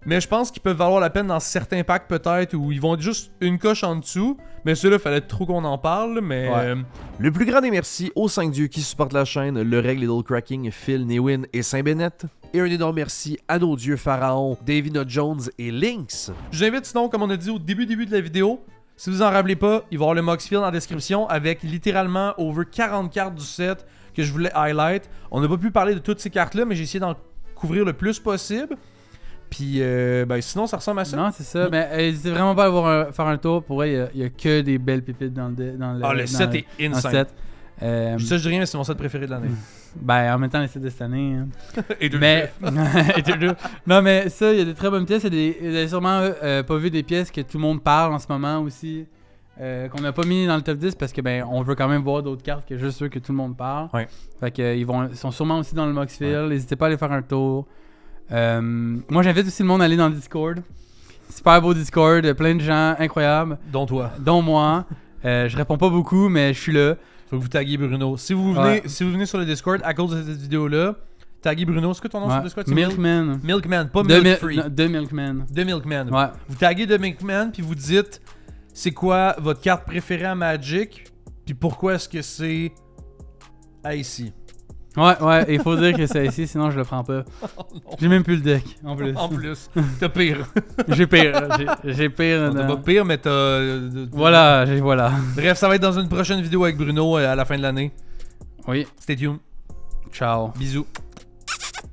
Speaker 1: Mais je pense qu'ils peuvent valoir la peine dans certains packs peut-être où ils vont être juste une coche en dessous. Mais ceux-là, fallait trop qu'on en parle. Mais
Speaker 2: Ouais.
Speaker 3: Le plus grand des merci aux 5 dieux qui supportent la chaîne, le Règle Little Cracking, Phil, Newin et Saint-Bennett. Et un énorme merci à nos dieux pharaons, Davina Jones et Lynx.
Speaker 1: je vous invite sinon, comme on a dit au début de la vidéo, si vous en rappelez pas, il va y avoir le Moxfield en description avec littéralement over 40 cartes du set que je voulais highlight. On n'a pas pu parler de toutes ces cartes-là, mais j'ai essayé d'en couvrir le plus possible. Puis, ben, sinon, ça ressemble à ça.
Speaker 2: Non, c'est ça. Mais n'hésitez vraiment pas à faire un tour. Pour vrai, il y a que des belles pépites dans le
Speaker 1: Ah, le
Speaker 2: dans
Speaker 1: set
Speaker 2: le-
Speaker 1: est
Speaker 2: dans le
Speaker 1: insane.
Speaker 2: set.
Speaker 1: Ça, je dis rien, mais c'est mon set préféré de l'année.
Speaker 2: Ben, en même temps, les sets de cette année. Hein.
Speaker 1: Et deux
Speaker 2: Mais. Et deux. Non, mais ça, il y a des très bonnes pièces. Vous avez sûrement pas vu des pièces que tout le monde parle en ce moment aussi. Qu'on n'a pas mis dans le top 10 parce que ben on veut quand même voir d'autres cartes que juste ceux que tout le monde parle.
Speaker 1: Ouais.
Speaker 2: Fait que ils sont sûrement aussi dans le Moxfield. N'hésitez pas à aller faire un tour. Moi j'invite aussi le monde à aller dans le Discord. Super beau Discord, plein de gens incroyables,
Speaker 1: Dont toi.
Speaker 2: dont moi. Je réponds pas beaucoup, mais je suis là.
Speaker 1: Faut que vous taguiez Bruno. Si vous venez sur le Discord à cause de cette vidéo-là, taguez Bruno. C'est quoi ton nom sur
Speaker 2: Ouais.
Speaker 1: Discord?
Speaker 2: Milkman.
Speaker 1: Milkman, pas
Speaker 2: De
Speaker 1: Milk Free.
Speaker 2: De Milkman.
Speaker 1: De Milkman.
Speaker 2: Ouais.
Speaker 1: Vous taguez de Milkman, puis vous dites c'est quoi votre carte préférée à Magic, puis pourquoi est-ce que c'est ici.
Speaker 2: Ouais, il faut dire que c'est ici, sinon je le prends pas. J'ai même plus le deck, en plus.
Speaker 1: En plus, t'as pire.
Speaker 2: J'ai pire. J'ai pire.
Speaker 1: T'as pas pire, mais t'as...
Speaker 2: Voilà.
Speaker 1: Bref, ça va être dans une prochaine vidéo avec Bruno à la fin de l'année.
Speaker 2: Oui.
Speaker 1: Stay tuned.
Speaker 2: Ciao.
Speaker 1: Bisous.